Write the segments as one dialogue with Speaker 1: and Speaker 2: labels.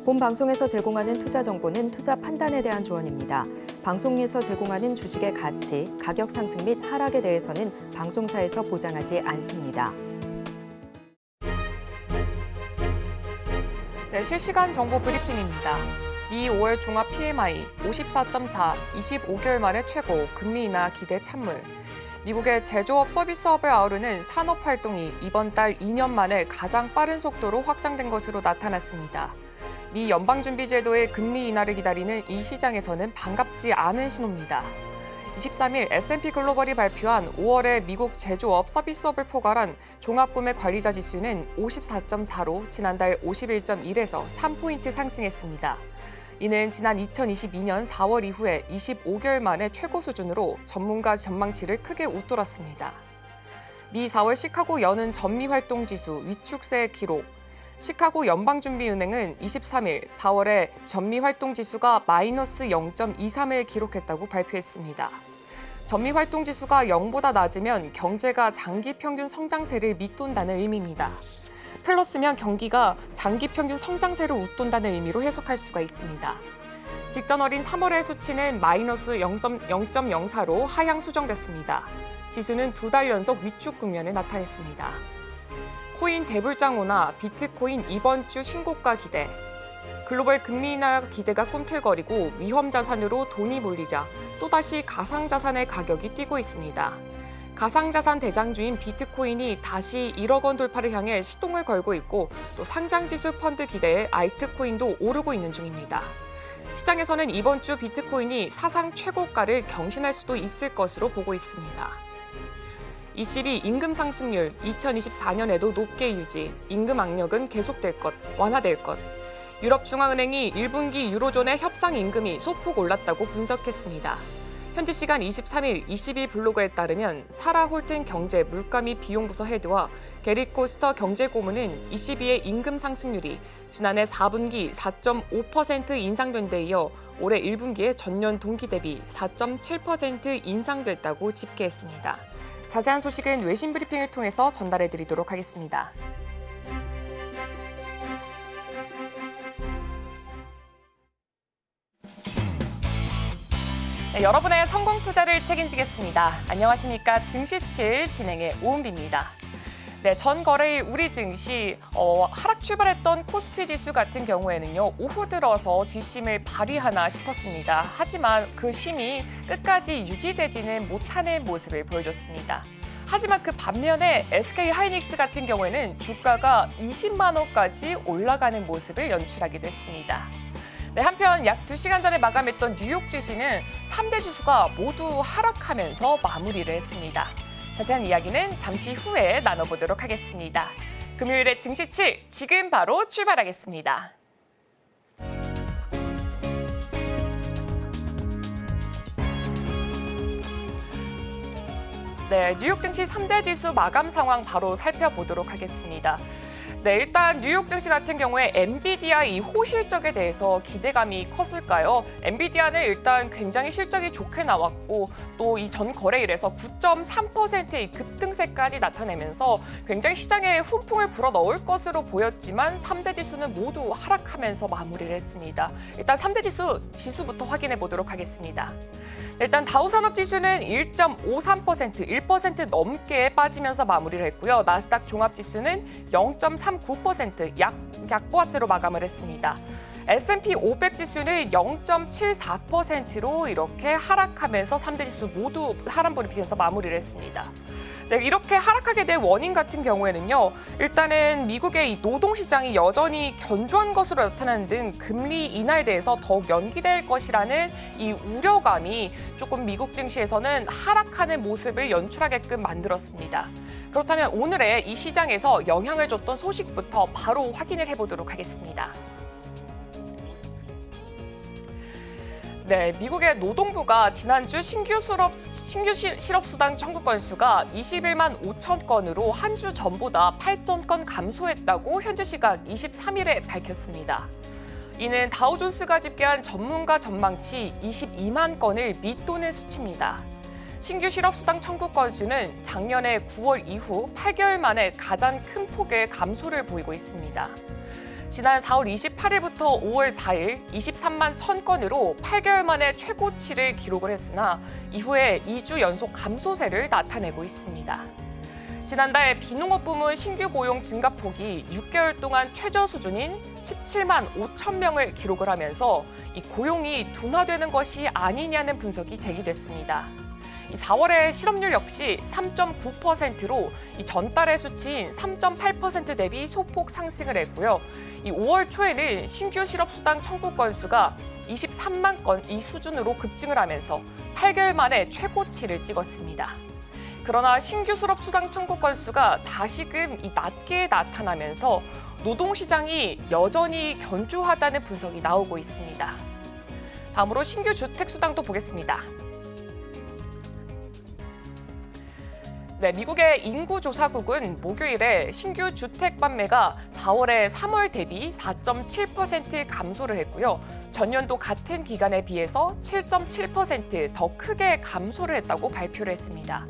Speaker 1: 본 방송에서 제공하는 투자 정보는 투자 판단에 대한 조언입니다. 방송에서 제공하는 주식의 가치, 가격 상승 및 하락에 대해서는 방송사에서 보장하지 않습니다.
Speaker 2: 네, 실시간 정보 브리핑입니다. 미 5월 종합 PMI 54.4, 25개월 만에 최고, 금리 인하 기대 찬물. 미국의 제조업 서비스업을 아우르는 산업 활동이 이번 달 2년 만에 가장 빠른 속도로 확장된 것으로 나타났습니다. 미 연방준비제도의 금리 인하를 기다리는 이 시장에서는 반갑지 않은 신호입니다. 23일 S&P 글로벌이 발표한 5월의 미국 제조업 서비스업을 포괄한 종합구매 관리자 지수는 54.4로 지난달 51.1에서 3포인트 상승했습니다. 이는 지난 2022년 4월 이후에 25개월 만에 최고 수준으로 전문가 전망치를 크게 웃돌았습니다. 미 4월 시카고 연은 전미활동지수 위축세 기록. 시카고 연방준비은행은 23일 4월에 전미활동지수가 마이너스 0.23을 기록했다고 발표했습니다. 전미활동지수가 0보다 낮으면 경제가 장기 평균 성장세를 밑돈다는 의미입니다. 플러스면 경기가 장기 평균 성장세를 웃돈다는 의미로 해석할 수가 있습니다. 직전 어린 3월의 수치는 마이너스 0.04로 하향 수정됐습니다. 지수는 2달 연속 위축 국면을 나타냈습니다. 코인 대불장호나 비트코인 이번 주 신고가 기대. 글로벌 금리 인하 기대가 꿈틀거리고 위험 자산으로 돈이 몰리자 또다시 가상자산의 가격이 뛰고 있습니다. 가상자산 대장주인 비트코인이 다시 1억 원 돌파를 향해 시동을 걸고 있고 또 상장지수 펀드 기대에 알트코인도 오르고 있는 중입니다. 시장에서는 이번 주 비트코인이 사상 최고가를 경신할 수도 있을 것으로 보고 있습니다. ECB 임금 상승률 2024년에도 높게 유지, 임금 악력은 계속될 것, 완화될 것. 유럽중앙은행이 1분기 유로존의 협상 임금이 소폭 올랐다고 분석했습니다. 현지 시간 23일 22블로그에 따르면 사라 홀튼 경제 물가 및 비용 부서 헤드와 게리 코스터 경제고문은 ECB의 임금 상승률이 지난해 4분기 4.5% 인상된 데 이어 올해 1분기에 전년 동기 대비 4.7% 인상됐다고 집계했습니다. 자세한 소식은 외신 브리핑을 통해서 전달해드리도록 하겠습니다. 네, 여러분의 성공 투자를 책임지겠습니다. 안녕하십니까. 증시7 진행의 오은비입니다. 네, 전 거래일 우리 증시 하락 출발했던 코스피 지수 같은 경우에는요. 오후 들어서 뒷심을 발휘하나 싶었습니다. 하지만 그 심이 끝까지 유지되지는 못하는 모습을 보여줬습니다. 하지만 그 반면에 SK하이닉스 같은 경우에는 주가가 20만 원까지 올라가는 모습을 연출하기도 했습니다. 네, 한편 약 2시간 전에 마감했던 뉴욕 증시는 3대 지수가 모두 하락하면서 마무리를 했습니다. 자세한 이야기는 잠시 후에 나눠보도록 하겠습니다. 금요일의 증시7 지금 바로 출발하겠습니다. 네, 뉴욕 증시 3대 지수 마감 상황 바로 살펴보도록 하겠습니다. 네, 일단 뉴욕 증시 같은 경우에 엔비디아 이 호실적에 대해서 기대감이 컸을까요? 엔비디아는 일단 굉장히 실적이 좋게 나왔고 또 이 전 거래일에서 9.3%의 급등세까지 나타내면서 굉장히 시장에 훈풍을 불어넣을 것으로 보였지만 3대 지수는 모두 하락하면서 마무리를 했습니다. 일단 3대 지수부터 확인해 보도록 하겠습니다. 일단 다우산업지수는 1.53%, 1% 넘게 빠지면서 마무리를 했고요. 나스닥 종합지수는 0.39%, 약보합세로 마감을 했습니다. S&P 500 지수는 0.74%로 이렇게 하락하면서 3대 지수 모두 하락분을 비해서 마무리를 했습니다. 네, 이렇게 하락하게 된 원인 같은 경우에는요. 일단은 미국의 이 노동시장이 여전히 견조한 것으로 나타나는 등 금리 인하에 대해서 더욱 연기될 것이라는 이 우려감이 조금 미국 증시에서는 하락하는 모습을 연출하게끔 만들었습니다. 그렇다면 오늘의 이 시장에서 영향을 줬던 소식부터 바로 확인을 해보도록 하겠습니다. 네, 미국의 노동부가 지난주 신규 실업수당 청구 건수가 21만 5천 건으로 한 주 전보다 8천 건 감소했다고 현지 시각 23일에 밝혔습니다. 이는 다우존스가 집계한 전문가 전망치 22만 건을 밑도는 수치입니다. 신규 실업수당 청구 건수는 작년에 9월 이후 8개월 만에 가장 큰 폭의 감소를 보이고 있습니다. 지난 4월 28일부터 5월 4일 23만 1000건으로 8개월 만에 최고치를 기록을 했으나 이후에 2주 연속 감소세를 나타내고 있습니다. 지난달 비농업 부문 신규 고용 증가폭이 6개월 동안 최저 수준인 17만 5천 명을 기록을 하면서 이 고용이 둔화되는 것이 아니냐는 분석이 제기됐습니다. 4월의 실업률 역시 3.9%로 전달의 수치인 3.8% 대비 소폭 상승을 했고요. 5월 초에는 신규 실업수당 청구 건수가 23만 건 이 수준으로 급증을 하면서 8개월 만에 최고치를 찍었습니다. 그러나 신규 실업수당 청구 건수가 다시금 낮게 나타나면서 노동시장이 여전히 견조하다는 분석이 나오고 있습니다. 다음으로 신규 주택수당도 보겠습니다. 네, 미국의 인구조사국은 목요일에 신규 주택 판매가 4월에 3월 대비 4.7% 감소를 했고요. 전년도 같은 기간에 비해서 7.7% 더 크게 감소를 했다고 발표를 했습니다.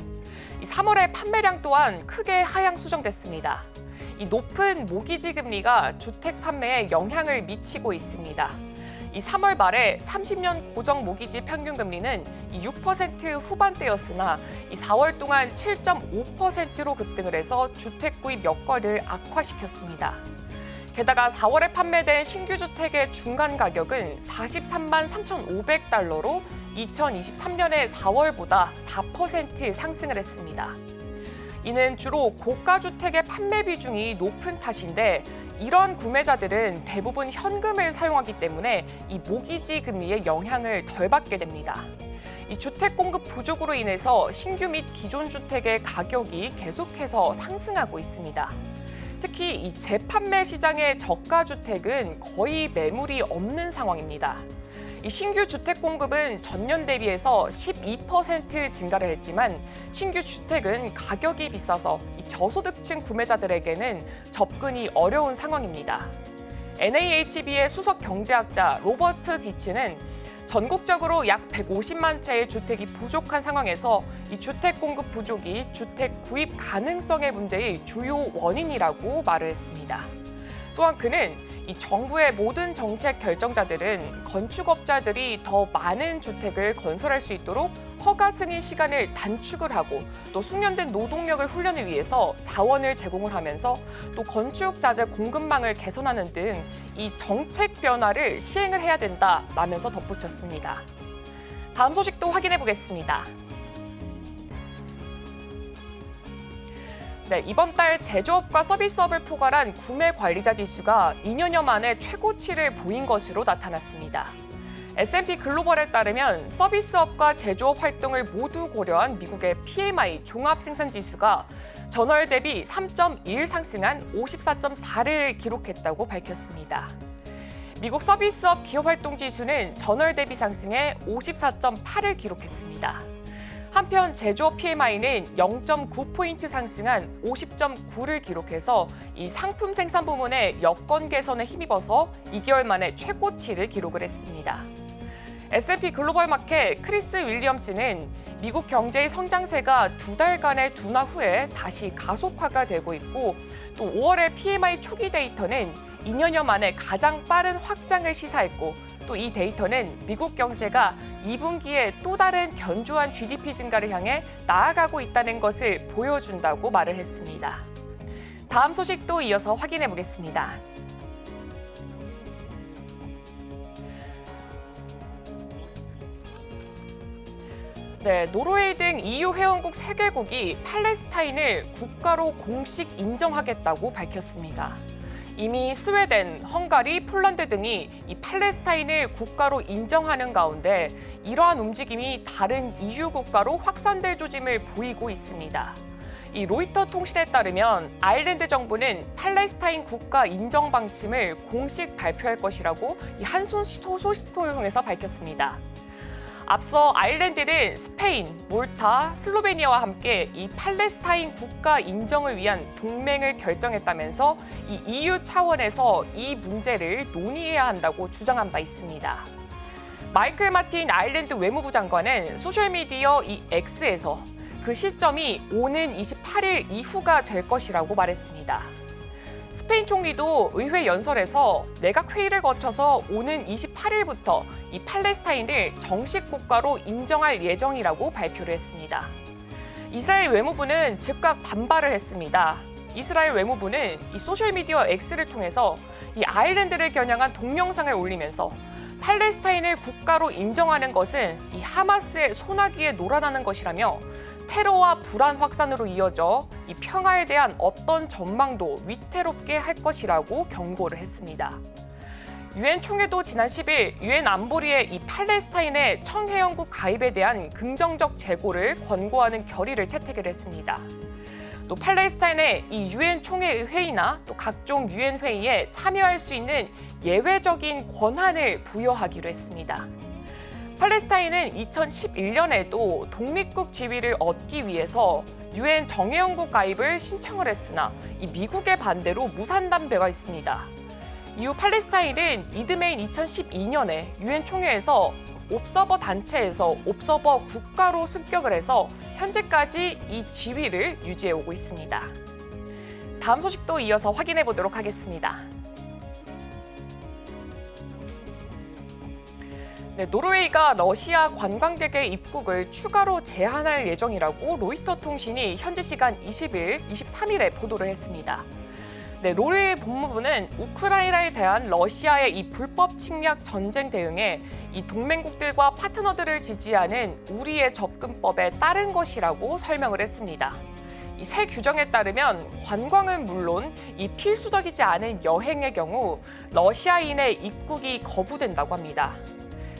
Speaker 2: 3월의 판매량 또한 크게 하향 수정됐습니다. 이 높은 모기지 금리가 주택 판매에 영향을 미치고 있습니다. 3월 말에 30년 고정 모기지 평균 금리는 6% 후반대였으나 4월 동안 7.5%로 급등을 해서 주택 구입 여건을 악화시켰습니다. 게다가 4월에 판매된 신규 주택의 중간 가격은 43만 3,500달러로 2023년의 4월보다 4% 상승을 했습니다. 이는 주로 고가 주택의 판매 비중이 높은 탓인데 이런 구매자들은 대부분 현금을 사용하기 때문에 이 모기지 금리의 영향을 덜 받게 됩니다. 이 주택 공급 부족으로 인해서 신규 및 기존 주택의 가격이 계속해서 상승하고 있습니다. 특히 이 재판매 시장의 저가 주택은 거의 매물이 없는 상황입니다. 이 신규 주택 공급은 전년 대비해서 12% 증가를 했지만 신규 주택은 가격이 비싸서 이 저소득층 구매자들에게는 접근이 어려운 상황입니다. NAHB의 수석 경제학자 로버트 디츠는 전국적으로 약 150만 채의 주택이 부족한 상황에서 이 주택 공급 부족이 주택 구입 가능성의 문제의 주요 원인이라고 말을 했습니다. 또한 그는 이 정부의 모든 정책 결정자들은 건축업자들이 더 많은 주택을 건설할 수 있도록 허가 승인 시간을 단축을 하고 또 숙련된 노동력을 훈련을 위해서 자원을 제공을 하면서 또 건축 자재 공급망을 개선하는 등 이 정책 변화를 시행을 해야 된다라면서 덧붙였습니다. 다음 소식도 확인해 보겠습니다. 네, 이번 달 제조업과 서비스업을 포괄한 구매 관리자 지수가 2년여 만에 최고치를 보인 것으로 나타났습니다. S&P 글로벌에 따르면 서비스업과 제조업 활동을 모두 고려한 미국의 PMI 종합생산지수가 전월 대비 3.1 상승한 54.4를 기록했다고 밝혔습니다. 미국 서비스업 기업활동지수는 전월 대비 상승해 54.8을 기록했습니다. 한편 제조업 PMI는 0.9포인트 상승한 50.9를 기록해서 이 상품 생산 부문의 여건 개선에 힘입어서 2개월 만에 최고치를 기록을 했습니다. S&P 글로벌 마켓 크리스 윌리엄스는 미국 경제의 성장세가 2달간의 둔화 후에 다시 가속화가 되고 있고 또 5월의 PMI 초기 데이터는 2년여 만에 가장 빠른 확장을 시사했고 또 이 데이터는 미국 경제가 2분기에 또 다른 견조한 GDP 증가를 향해 나아가고 있다는 것을 보여준다고 말을 했습니다. 다음 소식도 이어서 확인해 보겠습니다. 네, 노르웨이 등 EU 회원국 3개국이 팔레스타인을 국가로 공식 인정하겠다고 밝혔습니다. 이미 스웨덴, 헝가리, 폴란드 등이 이 팔레스타인을 국가로 인정하는 가운데 이러한 움직임이 다른 EU 국가로 확산될 조짐을 보이고 있습니다. 이 로이터 통신에 따르면 아일랜드 정부는 팔레스타인 국가 인정 방침을 공식 발표할 것이라고 이 한손 소식통을 통해서 밝혔습니다. 앞서 아일랜드는 스페인, 몰타, 슬로베니아와 함께 이 팔레스타인 국가 인정을 위한 동맹을 결정했다면서 이 EU 차원에서 이 문제를 논의해야 한다고 주장한 바 있습니다. 마이클 마틴 아일랜드 외무부 장관은 소셜미디어 이 X에서 그 시점이 오는 28일 이후가 될 것이라고 말했습니다. 스페인 총리도 의회 연설에서 내각 회의를 거쳐서 오는 28일부터 이 팔레스타인을 정식 국가로 인정할 예정이라고 발표를 했습니다. 이스라엘 외무부는 즉각 반발을 했습니다. 이스라엘 외무부는 이 소셜미디어 X를 통해서 이 아일랜드를 겨냥한 동영상을 올리면서 팔레스타인을 국가로 인정하는 것은 이 하마스의 소나기에 놀아나는 것이라며 테러와 불안 확산으로 이어져 이 평화에 대한 어떤 전망도 위태롭게 할 것이라고 경고를 했습니다. 유엔 총회도 지난 10일 유엔 안보리의 이 팔레스타인의 청회원국 가입에 대한 긍정적 재고를 권고하는 결의를 채택을 했습니다. 또 팔레스타인의 이 유엔 총회 회의나 또 각종 유엔 회의에 참여할 수 있는 예외적인 권한을 부여하기로 했습니다. 팔레스타인은 2011년에도 독립국 지위를 얻기 위해서 유엔 정회원국 가입을 신청을 했으나 이 미국의 반대로 무산단배가 있습니다. 이후 팔레스타인은 이듬해인 2012년에 유엔 총회에서 옵서버 단체에서 옵서버 국가로 승격을 해서 현재까지 이 지위를 유지해 오고 있습니다. 다음 소식도 이어서 확인해 보도록 하겠습니다. 네, 노르웨이가 러시아 관광객의 입국을 추가로 제한할 예정이라고 로이터 통신이 현지 시간 23일에 보도를 했습니다. 네, 노르웨이 법무부는 우크라이나에 대한 러시아의 이 불법 침략 전쟁 대응에 이 동맹국들과 파트너들을 지지하는 우리의 접근법에 따른 것이라고 설명을 했습니다. 이 새 규정에 따르면 관광은 물론 이 필수적이지 않은 여행의 경우 러시아인의 입국이 거부된다고 합니다.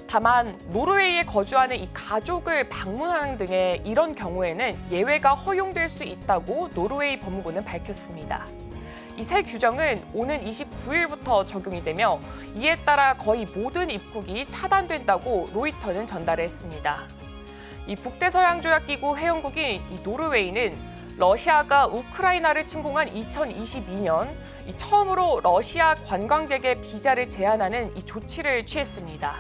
Speaker 2: 다만 노르웨이에 거주하는 이 가족을 방문하는 등의 이런 경우에는 예외가 허용될 수 있다고 노르웨이 법무부는 밝혔습니다. 이 새 규정은 오는 29일부터 적용이 되며 이에 따라 거의 모든 입국이 차단된다고 로이터는 전달했습니다. 이 북대서양조약기구 회원국인 이 노르웨이는 러시아가 우크라이나를 침공한 2022년 처음으로 러시아 관광객의 비자를 제한하는 이 조치를 취했습니다.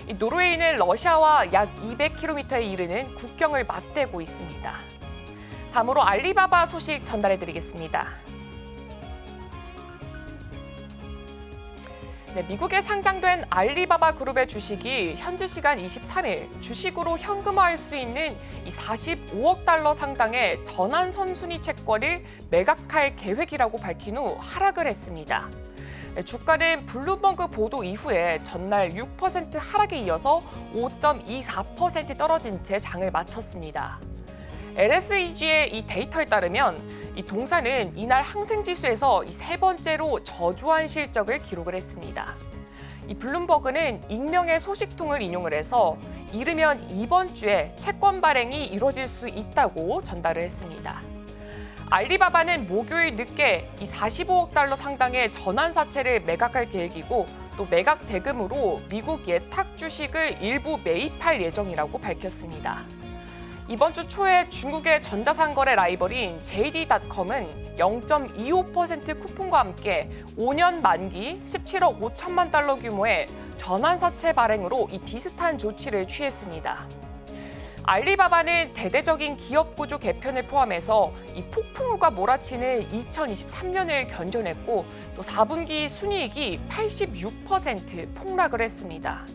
Speaker 2: 이 노르웨이는 러시아와 약 200km에 이르는 국경을 맞대고 있습니다. 다음으로 알리바바 소식 전달해드리겠습니다. 네, 미국에 상장된 알리바바 그룹의 주식이 현지 시간 23일 주식으로 현금화할 수 있는 이 45억 달러 상당의 전환 선순위 채권을 매각할 계획이라고 밝힌 후 하락을 했습니다. 네, 주가는 블룸버그 보도 이후에 전날 6% 하락에 이어서 5.24% 떨어진 채 장을 마쳤습니다. LSEG의 이 데이터에 따르면 이 동사는 이날 항생지수에서 세 번째로 저조한 실적을 기록을 했습니다. 이 블룸버그는 익명의 소식통을 인용을 해서 이르면 이번 주에 채권 발행이 이뤄질 수 있다고 전달을 했습니다. 알리바바는 목요일 늦게 이 45억 달러 상당의 전환사채를 매각할 계획이고 또 매각 대금으로 미국 예탁 주식을 일부 매입할 예정이라고 밝혔습니다. 이번 주 초에 중국의 전자상거래 라이벌인 JD.com은 0.25% 쿠폰과 함께 5년 만기 17억 5천만 달러 규모의 전환사채 발행으로 이 비슷한 조치를 취했습니다. 알리바바는 대대적인 기업 구조 개편을 포함해서 이 폭풍우가 몰아치는 2023년을 견뎌냈고 또 4분기 순이익이 86% 폭락을 했습니다.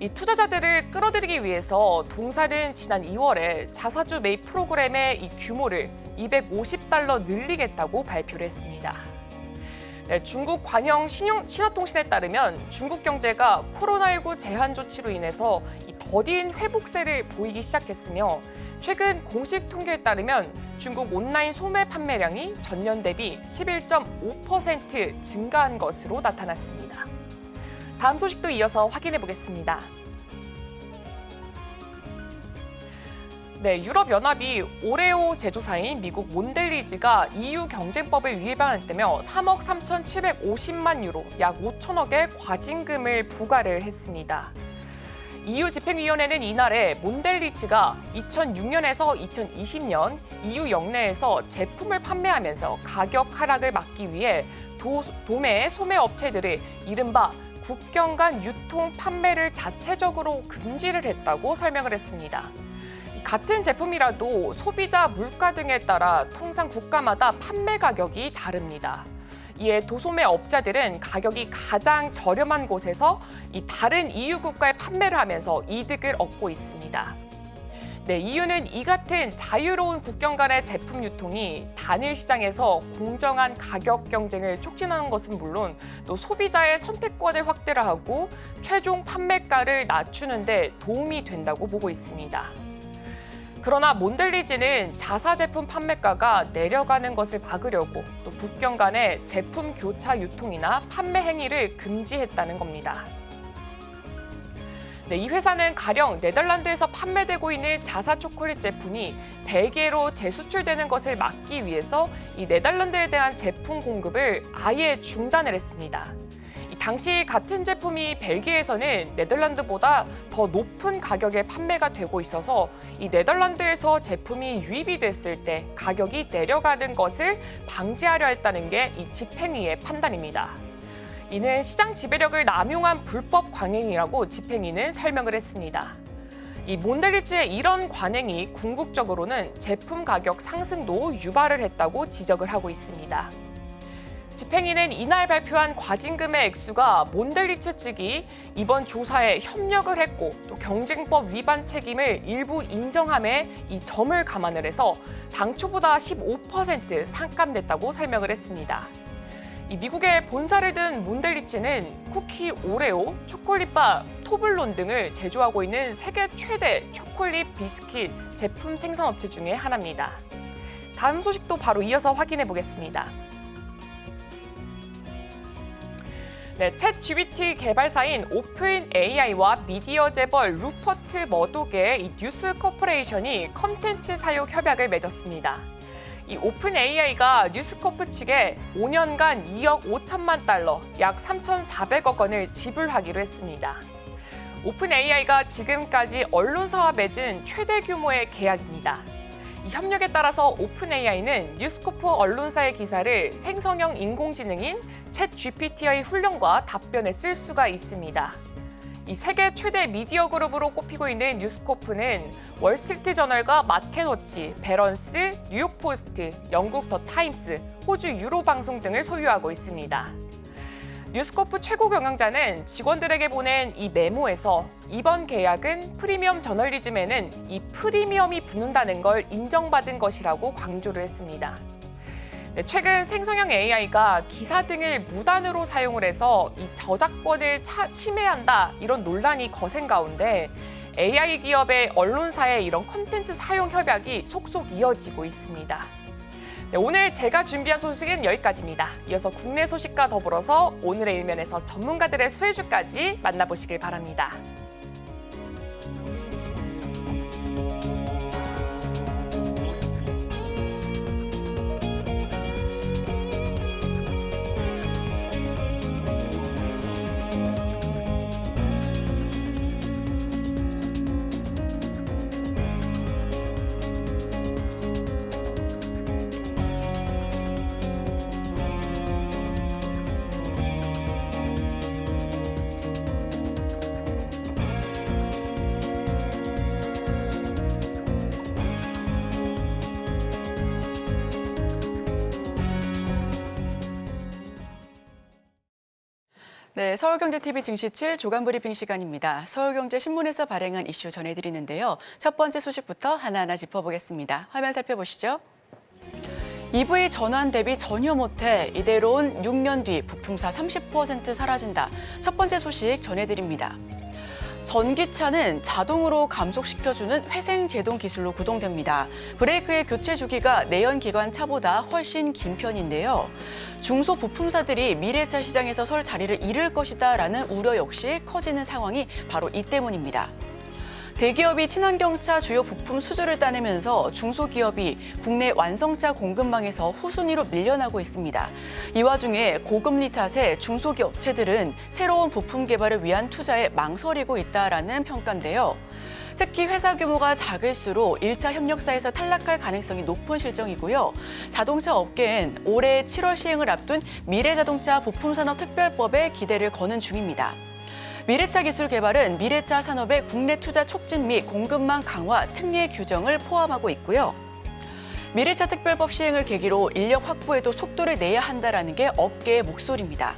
Speaker 2: 이 투자자들을 끌어들이기 위해서 동사는 지난 2월에 자사주 매입 프로그램의 이 규모를 250달러 늘리겠다고 발표를 했습니다. 네, 중국 관영 신화통신에 따르면 중국 경제가 코로나19 제한 조치로 인해서 이 더딘 회복세를 보이기 시작했으며 최근 공식 통계에 따르면 중국 온라인 소매 판매량이 전년 대비 11.5% 증가한 것으로 나타났습니다. 다음 소식도 이어서 확인해 보겠습니다. 네, 유럽연합이 오레오 제조사인 미국 몬델리즈가 EU 경쟁법을 위반했다며 3억 3,750만 유로, 약 5천억의 과징금을 부과를 했습니다. EU 집행위원회는 이날에 몬델리즈가 2006년에서 2020년 EU 역내에서 제품을 판매하면서 가격 하락을 막기 위해 도매 소매 업체들을 이른바 국경 간 유통 판매를 자체적으로 금지를 했다고 설명을 했습니다. 같은 제품이라도 소비자 물가 등에 따라 통상 국가마다 판매 가격이 다릅니다. 이에 도소매 업자들은 가격이 가장 저렴한 곳에서 이 다른 EU 국가에 판매를 하면서 이득을 얻고 있습니다. 네, 이유는 이 같은 자유로운 국경 간의 제품 유통이 단일 시장에서 공정한 가격 경쟁을 촉진하는 것은 물론 또 소비자의 선택권을 확대를 하고 최종 판매가를 낮추는 데 도움이 된다고 보고 있습니다. 그러나 몬델리지는 자사 제품 판매가가 내려가는 것을 막으려고 또 국경 간의 제품 교차 유통이나 판매 행위를 금지했다는 겁니다. 네, 이 회사는 가령 네덜란드에서 판매되고 있는 자사 초콜릿 제품이 벨기에로 재수출되는 것을 막기 위해서 이 네덜란드에 대한 제품 공급을 아예 중단을 했습니다. 당시 같은 제품이 벨기에에서는 네덜란드보다 더 높은 가격에 판매가 되고 있어서 이 네덜란드에서 제품이 유입이 됐을 때 가격이 내려가는 것을 방지하려 했다는 게 이 집행위의 판단입니다. 이는 시장 지배력을 남용한 불법 관행이라고 집행위는 설명을 했습니다. 이 몬델리지의 이런 관행이 궁극적으로는 제품 가격 상승도 유발을 했다고 지적을 하고 있습니다. 집행위는 이날 발표한 과징금의 액수가 몬델리츠 측이 이번 조사에 협력을 했고 또 경쟁법 위반 책임을 일부 인정함에 이 점을 감안을 해서 당초보다 15% 상감됐다고 설명을 했습니다. 이 미국의 본사를 둔 몬델리츠는 쿠키 오레오, 초콜릿바, 토블론 등을 제조하고 있는 세계 최대 초콜릿 비스킷 제품 생산업체 중에 하나입니다. 다음 소식도 바로 이어서 확인해 보겠습니다. 네, 챗GPT 개발사인 오픈 AI와 미디어 재벌 루퍼트 머독의 이 뉴스 코퍼레이션이 컨텐츠 사육 협약을 맺었습니다. 이 오픈 AI가 뉴스코프 측에 5년간 2억 5천만 달러, 약 3,400억 원을 지불하기로 했습니다. 오픈 AI가 지금까지 언론사와 맺은 최대 규모의 계약입니다. 이 협력에 따라서 오픈 AI는 뉴스코프 언론사의 기사를 생성형 인공지능인 챗GPT의 훈련과 답변에 쓸 수가 있습니다. 이 세계 최대 미디어 그룹으로 꼽히고 있는 뉴스코프는 월스트리트 저널과 마켓워치, 배런스, 뉴욕포스트, 영국 더 타임스, 호주 유로방송 등을 소유하고 있습니다. 뉴스코프 최고 경영자는 직원들에게 보낸 이 메모에서 이번 계약은 프리미엄 저널리즘에는 이 프리미엄이 붙는다는 걸 인정받은 것이라고 강조를 했습니다. 네, 최근 생성형 AI가 기사 등을 무단으로 사용을 해서 이 저작권을 침해한다 이런 논란이 거센 가운데 AI 기업의 언론사의 이런 콘텐츠 사용 협약이 속속 이어지고 있습니다. 네, 오늘 제가 준비한 소식은 여기까지입니다. 이어서 국내 소식과 더불어서 오늘의 일면에서 전문가들의 수혜주까지 만나보시길 바랍니다.
Speaker 3: 네, 서울경제TV 증시7 조간브리핑 시간입니다. 서울경제신문에서 발행한 이슈 전해드리는데요. 첫 번째 소식부터 하나하나 짚어보겠습니다. 화면 살펴보시죠. EV 전환 대비 전혀 못해 이대로는 6년 뒤 부품사 30% 사라진다. 첫 번째 소식 전해드립니다. 전기차는 자동으로 감속시켜주는 회생제동 기술로 구동됩니다. 브레이크의 교체 주기가 내연기관 차보다 훨씬 긴 편인데요. 중소부품사들이 미래차 시장에서 설 자리를 잃을 것이다라는 우려 역시 커지는 상황이 바로 이 때문입니다. 대기업이 친환경차 주요 부품 수주를 따내면서 중소기업이 국내 완성차 공급망에서 후순위로 밀려나고 있습니다. 이 와중에 고금리 탓에 중소기업 업체들은 새로운 부품 개발을 위한 투자에 망설이고 있다라는 평가인데요. 특히 회사 규모가 작을수록 1차 협력사에서 탈락할 가능성이 높은 실정이고요. 자동차 업계엔 올해 7월 시행을 앞둔 미래자동차 부품산업특별법에 기대를 거는 중입니다. 미래차 기술 개발은 미래차 산업의 국내 투자 촉진 및 공급망 강화, 특례 규정을 포함하고 있고요. 미래차 특별법 시행을 계기로 인력 확보에도 속도를 내야 한다는 게 업계의 목소리입니다.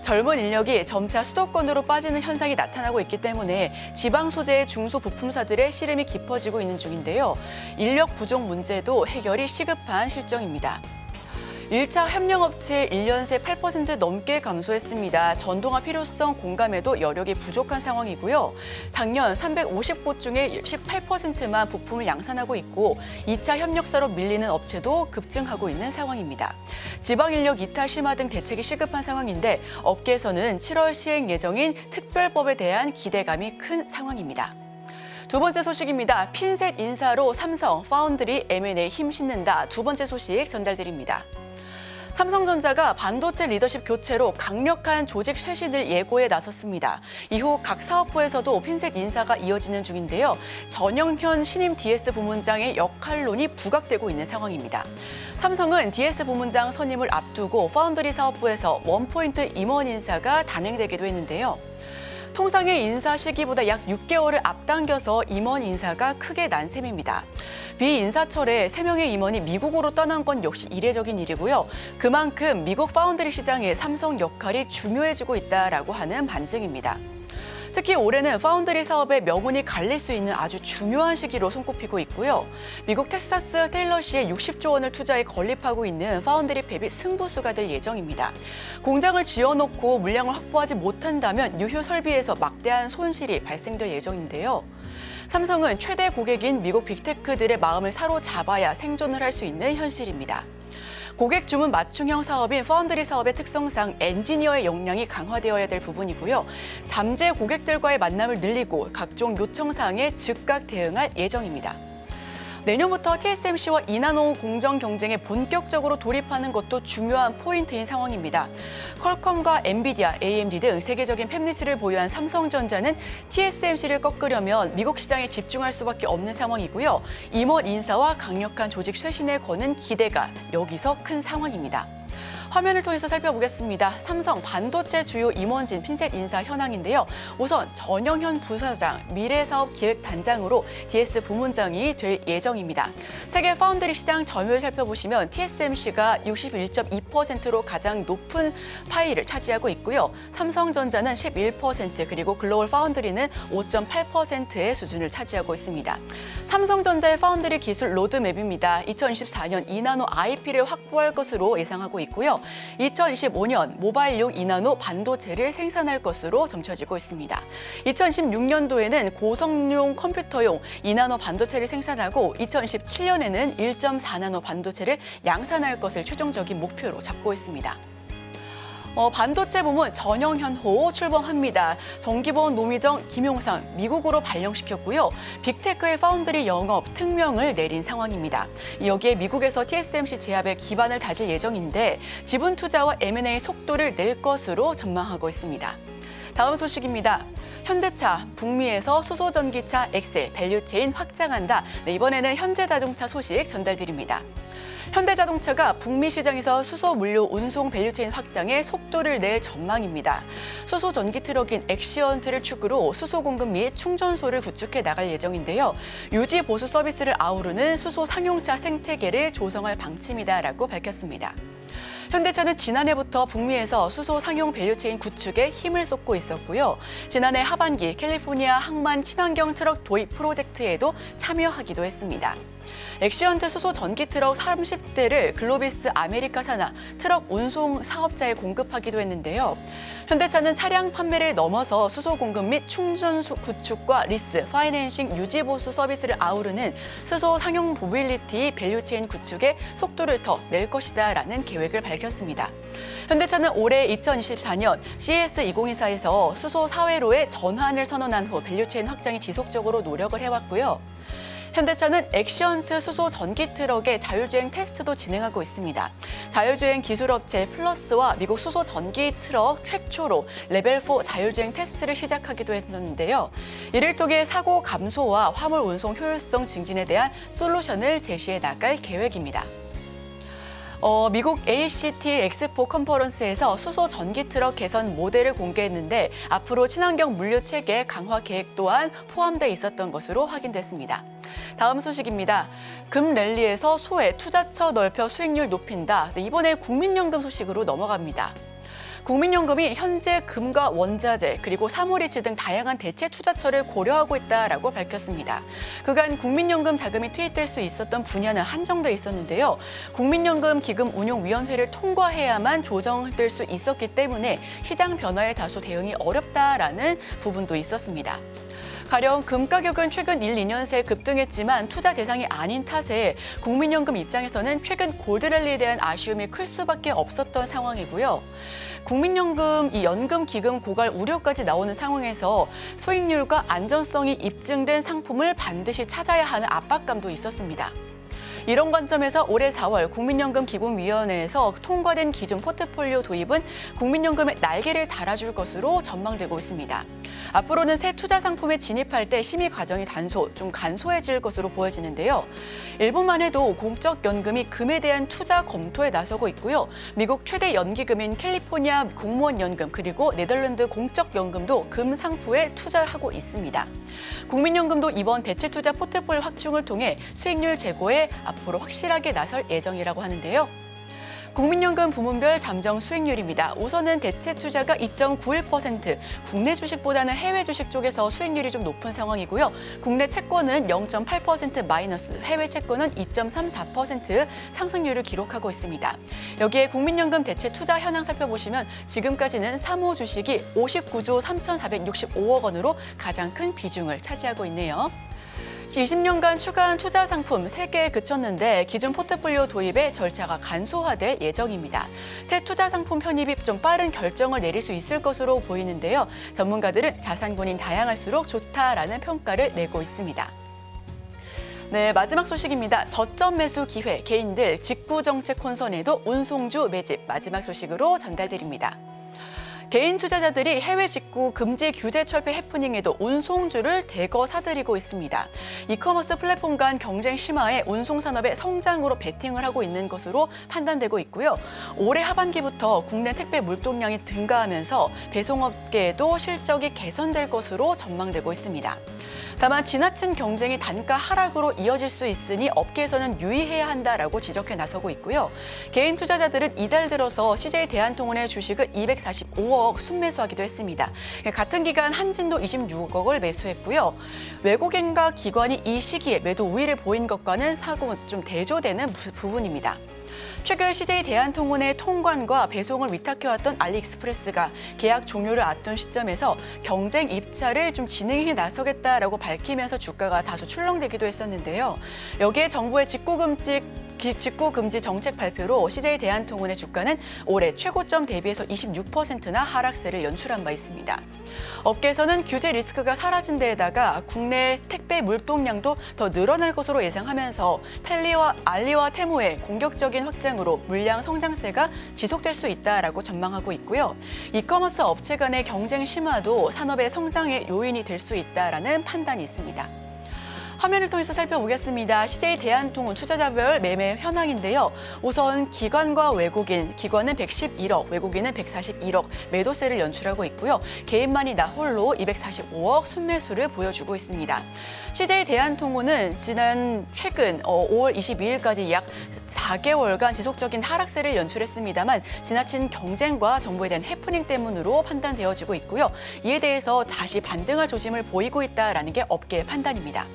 Speaker 3: 젊은 인력이 점차 수도권으로 빠지는 현상이 나타나고 있기 때문에 지방 소재의 중소부품사들의 씨름이 깊어지고 있는 중인데요. 인력 부족 문제도 해결이 시급한 실정입니다. 1차 협력업체 1년 새 8% 넘게 감소했습니다. 전동화 필요성 공감에도 여력이 부족한 상황이고요. 작년 350곳 중에 18%만 부품을 양산하고 있고 2차 협력사로 밀리는 업체도 급증하고 있는 상황입니다. 지방인력 이탈 심화 등 대책이 시급한 상황인데 업계에서는 7월 시행 예정인 특별법에 대한 기대감이 큰 상황입니다. 두 번째 소식입니다. 핀셋 인사로 삼성, 파운드리, M&A 힘 싣는다. 두 번째 소식 전달드립니다. 삼성전자가 반도체 리더십 교체로 강력한 조직 쇄신을 예고에 나섰습니다. 이후 각 사업부에서도 핀셋 인사가 이어지는 중인데요. 전영현 신임 DS 부문장의 역할론이 부각되고 있는 상황입니다. 삼성은 DS 부문장 선임을 앞두고 파운드리 사업부에서 원포인트 임원 인사가 단행되기도 했는데요. 통상의 인사 시기보다 약 6개월을 앞당겨서 임원 인사가 크게 난 셈입니다. 비인사철에 3명의 임원이 미국으로 떠난 건 역시 이례적인 일이고요. 그만큼 미국 파운드리 시장에 삼성 역할이 중요해지고 있다라고 하는 반증입니다. 특히 올해는 파운드리 사업의 명운이 갈릴 수 있는 아주 중요한 시기로 손꼽히고 있고요. 미국 텍사스 테일러시에 60조 원을 투자해 건립하고 있는 파운드리 팹이 승부수가 될 예정입니다. 공장을 지어놓고 물량을 확보하지 못한다면 유휴 설비에서 막대한 손실이 발생될 예정인데요. 삼성은 최대 고객인 미국 빅테크들의 마음을 사로잡아야 생존을 할 수 있는 현실입니다. 고객 주문 맞춤형 사업인 파운드리 사업의 특성상 엔지니어의 역량이 강화되어야 될 부분이고요. 잠재 고객들과의 만남을 늘리고 각종 요청사항에 즉각 대응할 예정입니다. 내년부터 TSMC와 이나노 공정 경쟁에 본격적으로 돌입하는 것도 중요한 포인트인 상황입니다. 퀄컴과 엔비디아, AMD 등 세계적인 팹리스를 보유한 삼성전자는 TSMC를 꺾으려면 미국 시장에 집중할 수밖에 없는 상황이고요. 임원 인사와 강력한 조직 쇄신에 거는 기대가 여기서 큰 상황입니다. 화면을 통해서 살펴보겠습니다. 삼성 반도체 주요 임원진 핀셋 인사 현황인데요. 우선 전영현 부사장, 미래사업기획단장으로 DS 부문장이 될 예정입니다. 세계 파운드리 시장 점유율을 살펴보시면 TSMC가 61.2%로 가장 높은 파이를 차지하고 있고요. 삼성전자는 11%, 그리고 글로벌 파운드리는 5.8%의 수준을 차지하고 있습니다. 삼성전자의 파운드리 기술 로드맵입니다. 2024년 이나노 IP를 확보할 것으로 예상하고 있고요. 2025년 모바일용 이나노 반도체를 생산할 것으로 점쳐지고 있습니다. 2016년도에는 고성용 컴퓨터용 이나노 반도체를 생산하고 2017년에는 1.4나노 반도체를 양산할 것을 최종적인 목표로 잡고 있습니다. 반도체 부문 전영현호 출범합니다. 정기본 노미정 김용상 미국으로 발령시켰고요. 빅테크의 파운드리 영업 특명을 내린 상황입니다. 여기에 미국에서 TSMC 제압에 기반을 다질 예정인데 지분 투자와 M&A 속도를 낼 것으로 전망하고 있습니다. 다음 소식입니다. 현대차, 북미에서 수소전기차 엑셀 밸류체인 확장한다. 네, 이번에는 현대자동차 소식 전달드립니다. 현대자동차가 북미 시장에서 수소 물류 운송 밸류체인 확장에 속도를 낼 전망입니다. 수소 전기 트럭인 엑시언트를 축으로 수소 공급 및 충전소를 구축해 나갈 예정인데요. 유지 보수 서비스를 아우르는 수소 상용차 생태계를 조성할 방침이다라고 밝혔습니다. 현대차는 지난해부터 북미에서 수소 상용 밸류체인 구축에 힘을 쏟고 있었고요. 지난해 하반기 캘리포니아 항만 친환경 트럭 도입 프로젝트에도 참여하기도 했습니다. 엑시언트 수소 전기 트럭 30대를 글로비스 아메리카 산하 트럭 운송 사업자에 공급하기도 했는데요. 현대차는 차량 판매를 넘어서 수소 공급 및 충전소 구축과 리스, 파이낸싱, 유지 보수 서비스를 아우르는 수소 상용 모빌리티 밸류체인 구축에 속도를 더 낼 것이다라는 계획을 밝혔습니다. 현대차는 올해 2024년 CES 2024에서 수소 사회로의 전환을 선언한 후 밸류체인 확장이 지속적으로 노력을 해왔고요. 현대차는 엑시언트 수소 전기 트럭의 자율주행 테스트도 진행하고 있습니다. 자율주행 기술업체 플러스와 미국 수소 전기 트럭 최초로 레벨 4 자율주행 테스트를 시작하기도 했었는데요. 이를 통해 사고 감소와 화물 운송 효율성 증진에 대한 솔루션을 제시해 나갈 계획입니다. 미국 ACT 엑스포 컨퍼런스에서 수소 전기 트럭 개선 모델을 공개했는데 앞으로 친환경 물류 체계 강화 계획 또한 포함돼 있었던 것으로 확인됐습니다. 다음 소식입니다. 금 랠리에서 소외, 투자처 넓혀 수익률 높인다. 이번에 국민연금 소식으로 넘어갑니다. 국민연금이 현재 금과 원자재 그리고 사물이치 등 다양한 대체 투자처를 고려하고 있다라고 밝혔습니다. 그간 국민연금 자금이 투입될 수 있었던 분야는 한정돼 있었는데요. 국민연금 기금운용위원회를 통과해야만 조정될 수 있었기 때문에 시장 변화에 다소 대응이 어렵다라는 부분도 있었습니다. 가령 금 가격은 최근 1, 2년 새 급등했지만 투자 대상이 아닌 탓에 국민연금 입장에서는 최근 골드랠리에 대한 아쉬움이 클 수밖에 없었던 상황이고요. 국민연금 이 연금 기금 고갈 우려까지 나오는 상황에서 수익률과 안전성이 입증된 상품을 반드시 찾아야 하는 압박감도 있었습니다. 이런 관점에서 올해 4월 국민연금기금위원회에서 통과된 기존 포트폴리오 도입은 국민연금의 날개를 달아줄 것으로 전망되고 있습니다. 앞으로는 새 투자 상품에 진입할 때 심의 과정이 좀 간소해질 것으로 보여지는데요. 일본만 해도 공적연금이 금에 대한 투자 검토에 나서고 있고요. 미국 최대 연기금인 캘리포니아 공무원연금 그리고 네덜란드 공적연금도 금 상품에 투자를 하고 있습니다. 국민연금도 이번 대체 투자 포트폴리오 확충을 통해 수익률 제고에 앞으로 확실하게 나설 예정이라고 하는데요. 국민연금 부문별 잠정 수익률입니다. 우선은 대체 투자가 2.91%, 국내 주식보다는 해외 주식 쪽에서 수익률이 좀 높은 상황이고요. 국내 채권은 0.8% 마이너스, 해외 채권은 2.34% 상승률을 기록하고 있습니다. 여기에 국민연금 대체 투자 현황 살펴보시면 지금까지는 사모 주식이 59조 3,465억 원으로 가장 큰 비중을 차지하고 있네요. 20년간 추가한 투자 상품 3개에 그쳤는데 기존 포트폴리오 도입의 절차가 간소화될 예정입니다. 새 투자 상품 편입이 좀 빠른 결정을 내릴 수 있을 것으로 보이는데요. 전문가들은 자산군인 다양할수록 좋다라는 평가를 내고 있습니다. 네, 마지막 소식입니다. 저점 매수 기회, 개인들 직구정책 혼선에도 운송주 매집 마지막 소식으로 전달드립니다. 개인 투자자들이 해외 직구 금지 규제 철폐 해프닝에도 운송주를 대거 사들이고 있습니다. 이커머스 플랫폼 간 경쟁 심화에 운송 산업의 성장으로 베팅을 하고 있는 것으로 판단되고 있고요. 올해 하반기부터 국내 택배 물동량이 증가하면서 배송업계에도 실적이 개선될 것으로 전망되고 있습니다. 다만 지나친 경쟁이 단가 하락으로 이어질 수 있으니 업계에서는 유의해야 한다라고 지적해 나서고 있고요. 개인 투자자들은 이달 들어서 CJ 대한통운의 주식을 245억 순매수하기도 했습니다. 같은 기간 한진도 26억을 매수했고요. 외국인과 기관이 이 시기에 매도 우위를 보인 것과는 사고 좀 대조되는 부분입니다. 최근 CJ 대한통운의 통관과 배송을 위탁해왔던 알리익스프레스가 계약 종료를 앞둔 시점에서 경쟁 입찰을 좀 진행해 나서겠다라고 밝히면서 주가가 다소 출렁대기도 했었는데요. 여기에 정부의 직구 금지 정책 발표로 CJ 대한통운의 주가는 올해 최고점 대비해서 26%나 하락세를 연출한 바 있습니다. 업계에서는 규제 리스크가 사라진 데에다가 국내 택배 물동량도 더 늘어날 것으로 예상하면서 알리와 테무의 공격적인 확장으로 물량 성장세가 지속될 수 있다라고 전망하고 있고요. 이커머스 업체 간의 경쟁 심화도 산업의 성장의 요인이 될 수 있다라는 판단이 있습니다. 화면을 통해서 살펴보겠습니다. CJ 대한통운 투자자별 매매 현황인데요. 우선 기관과 외국인, 기관은 111억, 외국인은 141억 매도세를 연출하고 있고요. 개인만이 나 홀로 245억 순매수를 보여주고 있습니다. CJ 대한통운은 최근 5월 22일까지 약 4개월간 지속적인 하락세를 연출했습니다만 지나친 경쟁과 정부에 대한 해프닝 때문으로 판단되어지고 있고요. 이에 대해서 다시 반등할 조짐을 보이고 있다는 게 업계의 판단입니다.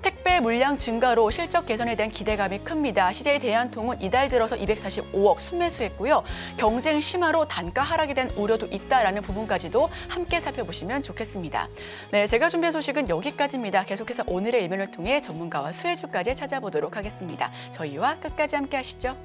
Speaker 3: 택배 물량 증가로 실적 개선에 대한 기대감이 큽니다. CJ 대한통운 이달 들어서 245억 순매수했고요. 경쟁 심화로 단가 하락에 대한 우려도 있다라는 부분까지도 함께 살펴보시면 좋겠습니다. 네, 제가 준비한 소식은 여기까지입니다. 계속해서 오늘의 일면을 통해 전문가와 수혜주까지 찾아보도록 하겠습니다. 저희와 끝까지 함께 하시죠.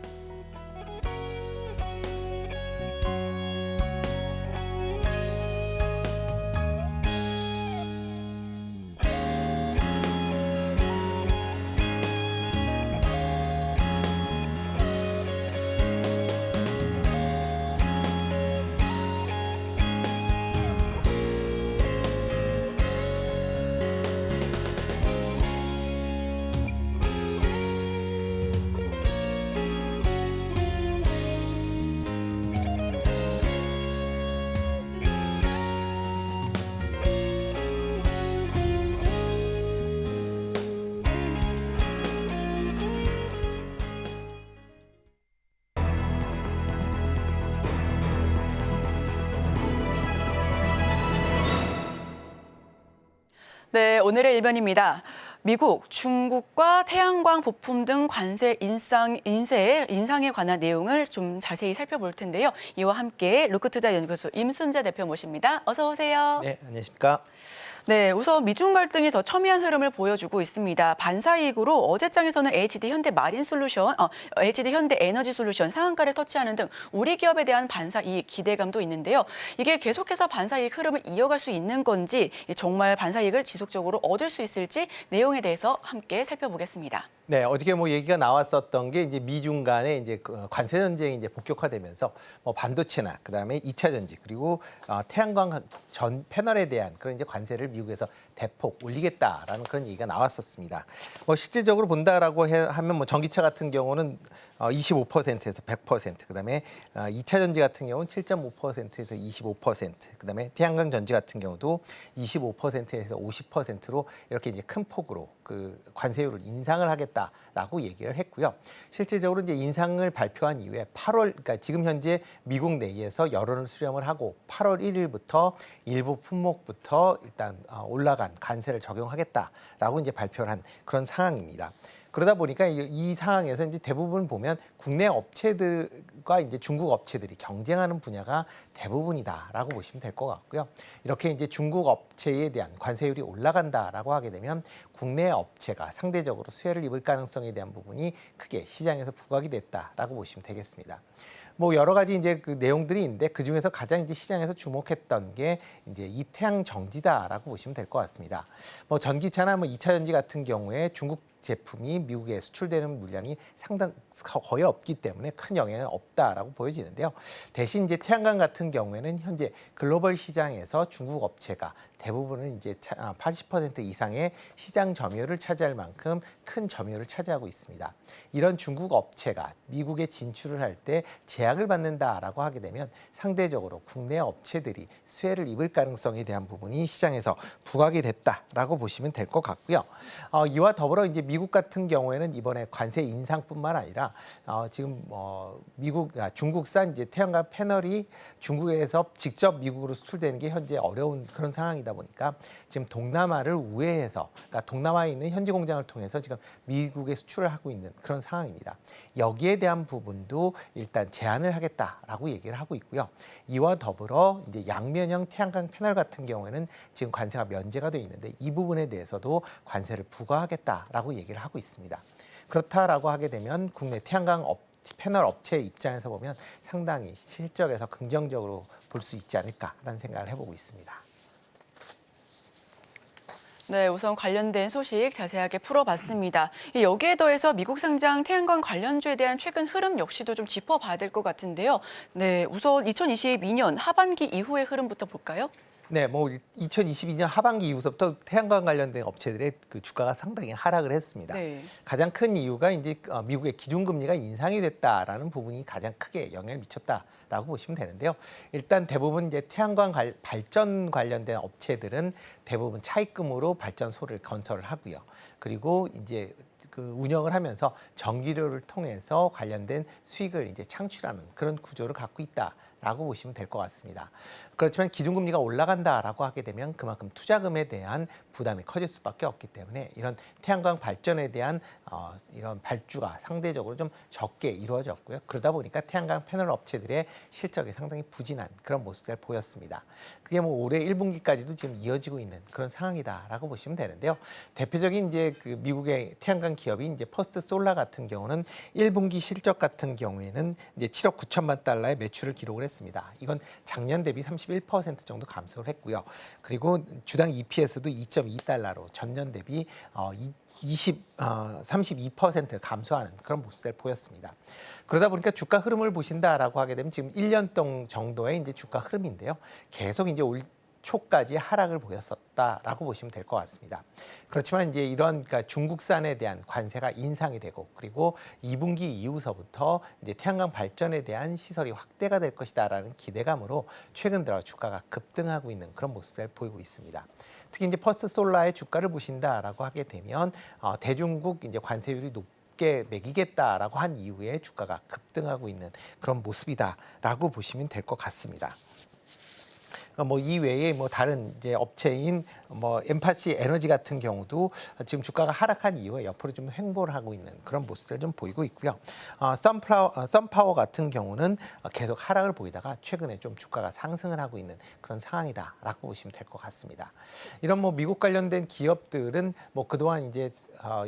Speaker 3: 네, 오늘의 일변입니다. 미국, 중국과 태양광 부품 등 관세 인상에 관한 내용을 좀 자세히 살펴볼 텐데요. 이와 함께 루크투자연구소 임순재 대표 모십니다. 어서 오세요.
Speaker 4: 네, 안녕하십니까.
Speaker 3: 네, 우선 미중 갈등이 더 첨예한 흐름을 보여주고 있습니다. 반사이익으로 어제장에서는 HD 현대 에너지 솔루션 상한가를 터치하는 등 우리 기업에 대한 반사이익 기대감도 있는데요. 이게 계속해서 반사이익 흐름을 이어갈 수 있는 건지, 정말 반사이익을 지속적으로 얻을 수 있을지 내용에 대해서 함께 살펴보겠습니다.
Speaker 4: 네, 어저께 얘기가 나왔었던 게 이제 미중 간의 이제 관세 전쟁이 이제 본격화되면서 반도체나 그다음에 2차 전지 그리고 태양광 전 패널에 대한 그런 이제 관세를 미국에서 대폭 올리겠다라는 그런 얘기가 나왔었습니다. 실질적으로 본다라고 하면 전기차 같은 경우는 25%에서 100%, 그다음에 2차 전지 같은 경우는 7.5%에서 25%, 그다음에 태양광 전지 같은 경우도 25%에서 50%로 이렇게 이제 큰 폭으로 그 관세율을 인상을 하겠다라고 얘기를 했고요. 실질적으로 이제 인상을 발표한 이후에 8월, 그러니까 지금 현재 미국 내에서 여론을 수렴을 하고 8월 1일부터 일부 품목부터 일단 올라간 관세를 적용하겠다라고 이제 발표를 한 그런 상황입니다. 그러다 보니까 이 상황에서 이제 대부분 보면 국내 업체들과 이제 중국 업체들이 경쟁하는 분야가 대부분이다라고 보시면 될 것 같고요. 이렇게 이제 중국 업체에 대한 관세율이 올라간다라고 하게 되면 국내 업체가 상대적으로 수혜를 입을 가능성에 대한 부분이 크게 시장에서 부각이 됐다라고 보시면 되겠습니다. 여러 가지 이제 그 내용들이 있는데 그 중에서 가장 이제 시장에서 주목했던 게 이제 이 태양 정지다라고 보시면 될 것 같습니다. 전기차나 2차 전지 같은 경우에 중국 제품이 미국에 수출되는 물량이 거의 없기 때문에 큰 영향은 없다라고 보여지는데요. 대신 이제 태양광 같은 경우에는 현재 글로벌 시장에서 중국 업체가 대부분은 이제 80% 이상의 시장 점유율을 차지할 만큼 큰 점유율을 차지하고 있습니다. 이런 중국 업체가 미국에 진출을 할 때 제약을 받는다라고 하게 되면 상대적으로 국내 업체들이 수혜를 입을 가능성에 대한 부분이 시장에서 부각이 됐다라고 보시면 될 것 같고요. 이와 더불어 이제 미국 같은 경우에는 이번에 관세 인상뿐만 아니라 지금 중국산 이제 태양광 패널이 중국에서 직접 미국으로 수출되는 게 현재 어려운 그런 상황이다 보니까 지금 동남아를 우회해서, 그러니까 동남아에 있는 현지 공장을 통해서 지금 미국에 수출을 하고 있는 그런 상황입니다. 여기에 대한 부분도 일단 제한을 하겠다라고 얘기를 하고 있고요. 이와 더불어 이제 양면형 태양광 패널 같은 경우에는 지금 관세가 면제가 돼 있는데 이 부분에 대해서도 관세를 부과하겠다라고 얘기를 하고 있습니다. 그렇다라고 하게 되면 국내 태양광 패널 업체 입장에서 보면 상당히 실적에서 긍정적으로 볼 수 있지 않을까라는 생각을 해보고 있습니다.
Speaker 3: 네, 우선 관련된 소식 자세하게 풀어봤습니다. 여기에 더해서 미국 상장 태양광 관련주에 대한 최근 흐름 역시도 좀 짚어봐야 될 것 같은데요. 네, 우선 2022년 하반기 이후의 흐름부터 볼까요?
Speaker 4: 네, 2022년 하반기 이후부터 태양광 관련된 업체들의 그 주가가 상당히 하락을 했습니다.
Speaker 3: 네.
Speaker 4: 가장 큰 이유가 이제 미국의 기준금리가 인상이 됐다라는 부분이 가장 크게 영향을 미쳤다라고 보시면 되는데요. 일단 대부분 이제 태양광 발전 관련된 업체들은 대부분 차입금으로 발전소를 건설을 하고요. 그리고 이제 그 운영을 하면서 전기료를 통해서 관련된 수익을 이제 창출하는 그런 구조를 갖고 있다라고 보시면 될 것 같습니다. 그렇지만 기준금리가 올라간다라고 하게 되면 그만큼 투자금에 대한 부담이 커질 수밖에 없기 때문에 이런 태양광 발전에 대한 이런 발주가 상대적으로 좀 적게 이루어졌고요. 그러다 보니까 태양광 패널 업체들의 실적이 상당히 부진한 그런 모습을 보였습니다. 그게 올해 1분기까지도 지금 이어지고 있는 그런 상황이다라고 보시면 되는데요. 대표적인 이제 그 미국의 태양광 기업이 이제 퍼스트 솔라 같은 경우는 1분기 실적 같은 경우에는 이제 7억 9천만 달러의 매출을 기록을 했습니다. 이건 작년 대비 31% 정도 감소를 했고요. 그리고 주당 EPS도 2.2달러로 전년 대비 32% 감소하는 그런 모습을 보였습니다. 그러다 보니까 주가 흐름을 보신다라고 하게 되면 지금 1년 동안 정도의 이제 주가 흐름인데요. 계속 이제 올 초까지 하락을 보였었다라고 보시면 될 것 같습니다. 그렇지만 이제 이런 그러니까 중국산에 대한 관세가 인상이 되고 그리고 2분기 이후서부터 이제 태양광 발전에 대한 시설이 확대가 될 것이다라는 기대감으로 최근 들어 주가가 급등하고 있는 그런 모습을 보이고 있습니다. 특히 이제 퍼스트 솔라의 주가를 보신다라고 하게 되면 대중국 이제 관세율이 높게 매기겠다라고 한 이후에 주가가 급등하고 있는 그런 모습이다라고 보시면 될 것 같습니다. 뭐 이외에 뭐 다른 이제 업체인 뭐 엠파시 에너지 같은 경우도 지금 주가가 하락한 이후에 옆으로 좀 횡보를 하고 있는 그런 모습을 좀 보이고 있고요. 썬파워 같은 경우는 계속 하락을 보이다가 최근에 좀 주가가 상승을 하고 있는 그런 상황이다라고 보시면 될 것 같습니다. 이런 뭐 미국 관련된 기업들은 뭐 그동안 이제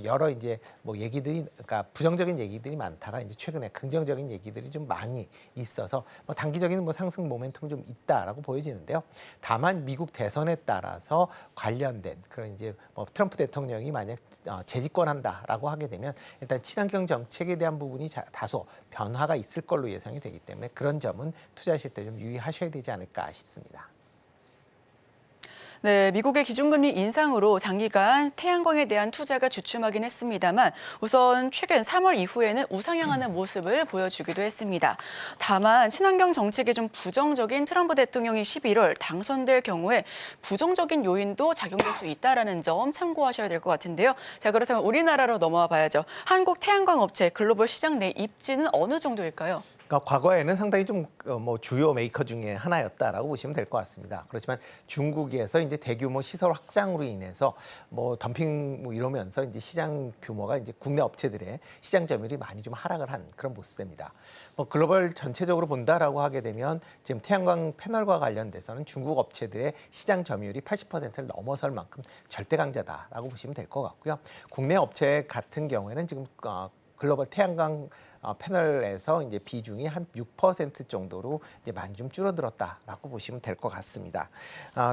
Speaker 4: 여러 이제 뭐 얘기들이 그러니까 부정적인 얘기들이 많다가 이제 최근에 긍정적인 얘기들이 좀 많이 있어서 뭐 단기적인 뭐 상승 모멘텀이 좀 있다라고 보여지는데요. 다만 미국 대선에 따라서 관련된 그런 이제 뭐 트럼프 대통령이 만약 재집권한다라고 하게 되면 일단 친환경 정책에 대한 부분이 다소 변화가 있을 걸로 예상이 되기 때문에 그런 점은 투자하실 때 좀 유의하셔야 되지 않을까 싶습니다.
Speaker 3: 네, 미국의 기준금리 인상으로 장기간 태양광에 대한 투자가 주춤하긴 했습니다만 우선 최근 3월 이후에는 우상향하는 모습을 보여주기도 했습니다. 다만 친환경 정책에 좀 부정적인 트럼프 대통령이 11월 당선될 경우에 부정적인 요인도 작용될 수 있다는 점 참고하셔야 될 것 같은데요. 자, 그렇다면 우리나라로 넘어와 봐야죠. 한국 태양광 업체 글로벌 시장 내 입지는 어느 정도일까요?
Speaker 4: 그러니까 과거에는 상당히 좀 뭐 주요 메이커 중에 하나였다라고 보시면 될 것 같습니다. 그렇지만 중국에서 이제 대규모 시설 확장으로 인해서 뭐 덤핑 뭐 이러면서 이제 시장 규모가 이제 국내 업체들의 시장 점유율이 많이 좀 하락을 한 그런 모습입니다. 뭐 글로벌 전체적으로 본다라고 하게 되면 지금 태양광 패널과 관련돼서는 중국 업체들의 시장 점유율이 80%를 넘어설 만큼 절대 강자다라고 보시면 될 것 같고요. 국내 업체 같은 경우에는 지금 글로벌 태양광 패널에서 이제 비중이 한 6% 정도로 이제 많이 좀 줄어들었다라고 보시면 될 것 같습니다.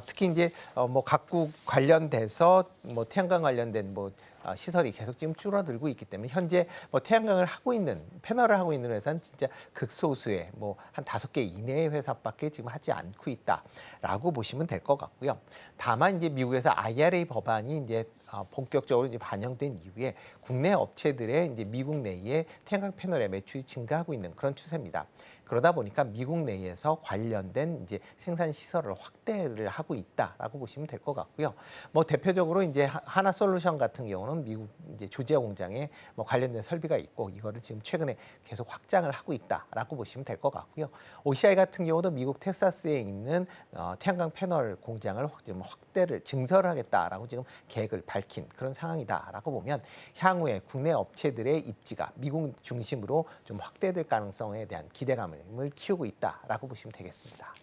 Speaker 4: 특히 이제 뭐 각국 관련돼서 뭐 태양광 관련된 뭐 시설이 계속 지금 줄어들고 있기 때문에 현재 뭐 태양광을 하고 있는 패널을 하고 있는 회사는 진짜 극소수의 뭐 한 5개 이내의 회사밖에 지금 하지 않고 있다라고 보시면 될 것 같고요. 다만 이제 미국에서 IRA 법안이 이제 본격적으로 이제 반영된 이후에 국내 업체들의 이제 미국 내에 태양광 패널의 매출이 증가하고 있는 그런 추세입니다. 그러다 보니까 미국 내에서 관련된 이제 생산 시설을 확대를 하고 있다라고 보시면 될 것 같고요. 뭐 대표적으로 이제 하나솔루션 같은 경우는 미국 이제 조지아 공장에 뭐 관련된 설비가 있고 이거를 지금 최근에 계속 확장을 하고 있다라고 보시면 될 것 같고요. OCI 같은 경우도 미국 텍사스에 있는 태양광 패널 공장을 지금 확대를 증설을 하겠다라고 지금 계획을 밝힌 그런 상황이다라고 보면 향후에 국내 업체들의 입지가 미국 중심으로 좀 확대될 가능성에 대한 기대감을 키우고 있다라고 보시면 되겠습니다.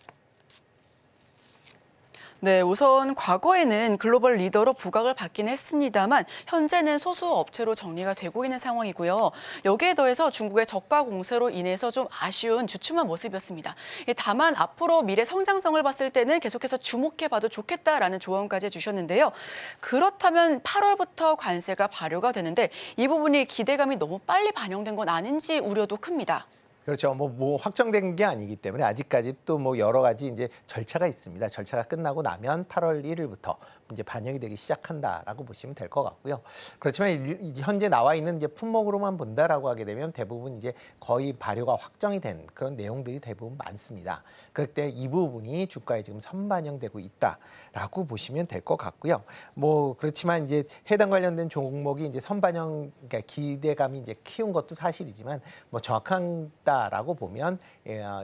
Speaker 3: 네, 우선 과거에는 글로벌 리더로 부각을 받긴 했습니다만 현재는 소수 업체로 정리가 되고 있는 상황이고요. 여기에 더해서 중국의 저가 공세로 인해서 좀 아쉬운 주춤한 모습이었습니다. 다만 앞으로 미래 성장성을 봤을 때는 계속해서 주목해봐도 좋겠다라는 조언까지 해주셨는데요. 그렇다면 8월부터 관세가 발효가 되는데 이 부분이 기대감이 너무 빨리 반영된 건 아닌지 우려도 큽니다.
Speaker 4: 그렇죠. 뭐 확정된 게 아니기 때문에 아직까지 또 뭐 여러 가지 이제 절차가 있습니다. 절차가 끝나고 나면 8월 1일부터 이제 반영이 되기 시작한다라고 보시면 될 것 같고요. 그렇지만 현재 나와 있는 이제 품목으로만 본다라고 하게 되면 대부분 이제 거의 발효가 확정이 된 그런 내용들이 대부분 많습니다. 그럴 때 이 부분이 주가에 지금 선반영되고 있다라고 보시면 될 것 같고요. 뭐 그렇지만 이제 해당 관련된 종목이 이제 선반영 그러니까 기대감이 이제 키운 것도 사실이지만 뭐 정확하다라고 보면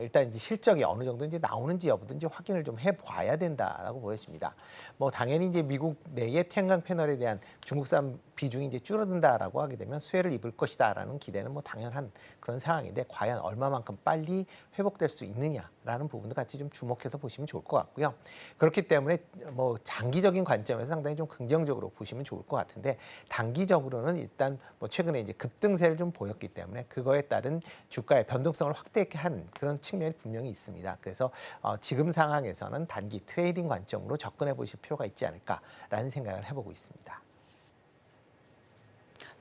Speaker 4: 일단 이제 실적이 어느 정도 이제 나오는지 여부도 이제 확인을 좀 해봐야 된다라고 보여집니다. 뭐 당연히 이제 미국 내의 태양광 패널에 대한 중국산 비중이 이제 줄어든다라고 하게 되면 수혜를 입을 것이다라는 기대는 뭐 당연한 그런 상황인데 과연 얼마만큼 빨리 회복될 수 있느냐라는 부분도 같이 좀 주목해서 보시면 좋을 것 같고요. 그렇기 때문에 뭐 장기적인 관점에서 상당히 좀 긍정적으로 보시면 좋을 것 같은데 단기적으로는 일단 뭐 최근에 이제 급등세를 좀 보였기 때문에 그거에 따른 주가의 변동성을 확대하게 한 그런 측면이 분명히 있습니다. 그래서 지금 상황에서는 단기 트레이딩 관점으로 접근해 보실 필요가 있지 않을까라는 생각을 해보고 있습니다.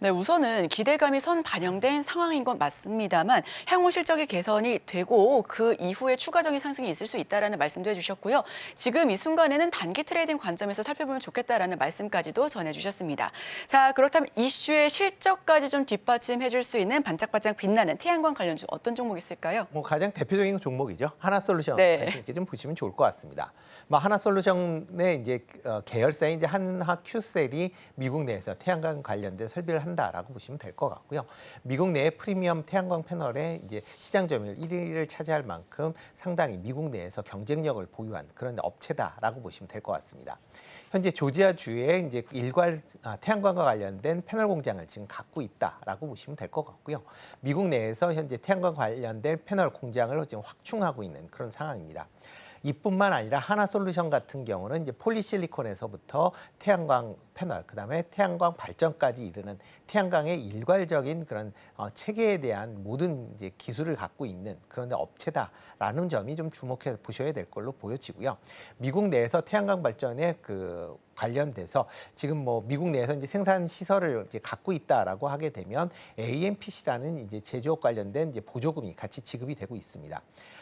Speaker 3: 네, 우선은 기대감이 선 반영된 상황인 건 맞습니다만 향후 실적이 개선이 되고 그 이후에 추가적인 상승이 있을 수 있다라는 말씀도 해주셨고요. 지금 이 순간에는 단기 트레이딩 관점에서 살펴보면 좋겠다라는 말씀까지도 전해주셨습니다. 자, 그렇다면 이슈의 실적까지 좀 뒷받침해줄 수 있는 반짝반짝 빛나는 태양광 관련주 어떤 종목 있을까요?
Speaker 4: 뭐 가장 대표적인 종목이죠. 하나솔루션
Speaker 3: 네.
Speaker 4: 이렇게 좀 보시면 좋을 것 같습니다. 뭐 하나솔루션의 이제 계열사인 이제 한화큐셀이 미국 내에서 태양광 관련된 설비를 한다라고 보시면 될 것 같고요. 미국 내 프리미엄 태양광 패널의 이제 시장 점유율 1위를 차지할 만큼 상당히 미국 내에서 경쟁력을 보유한 그런 업체다라고 보시면 될 것 같습니다. 현재 조지아주에 이제 일괄 태양광과 관련된 패널 공장을 지금 갖고 있다라고 보시면 될 것 같고요. 미국 내에서 현재 태양광 관련된 패널 공장을 지금 확충하고 있는 그런 상황입니다. 이뿐만 아니라 하나솔루션 같은 경우는 이제 폴리실리콘에서부터 태양광 패널, 그다음에 태양광 발전까지 이르는 태양광의 일괄적인 그런 체계에 대한 모든 이제 기술을 갖고 있는 그런 업체다라는 점이 좀 주목해 보셔야 될 걸로 보여지고요. 미국 내에서 태양광 발전에 관련돼서 지금 뭐 미국 내에서 이제 생산 시설을 이제 갖고 있다라고 하게 되면 AMPC라는 이제 제조업 관련된 이제 보조금이 같이 지급이 되고 있습니다.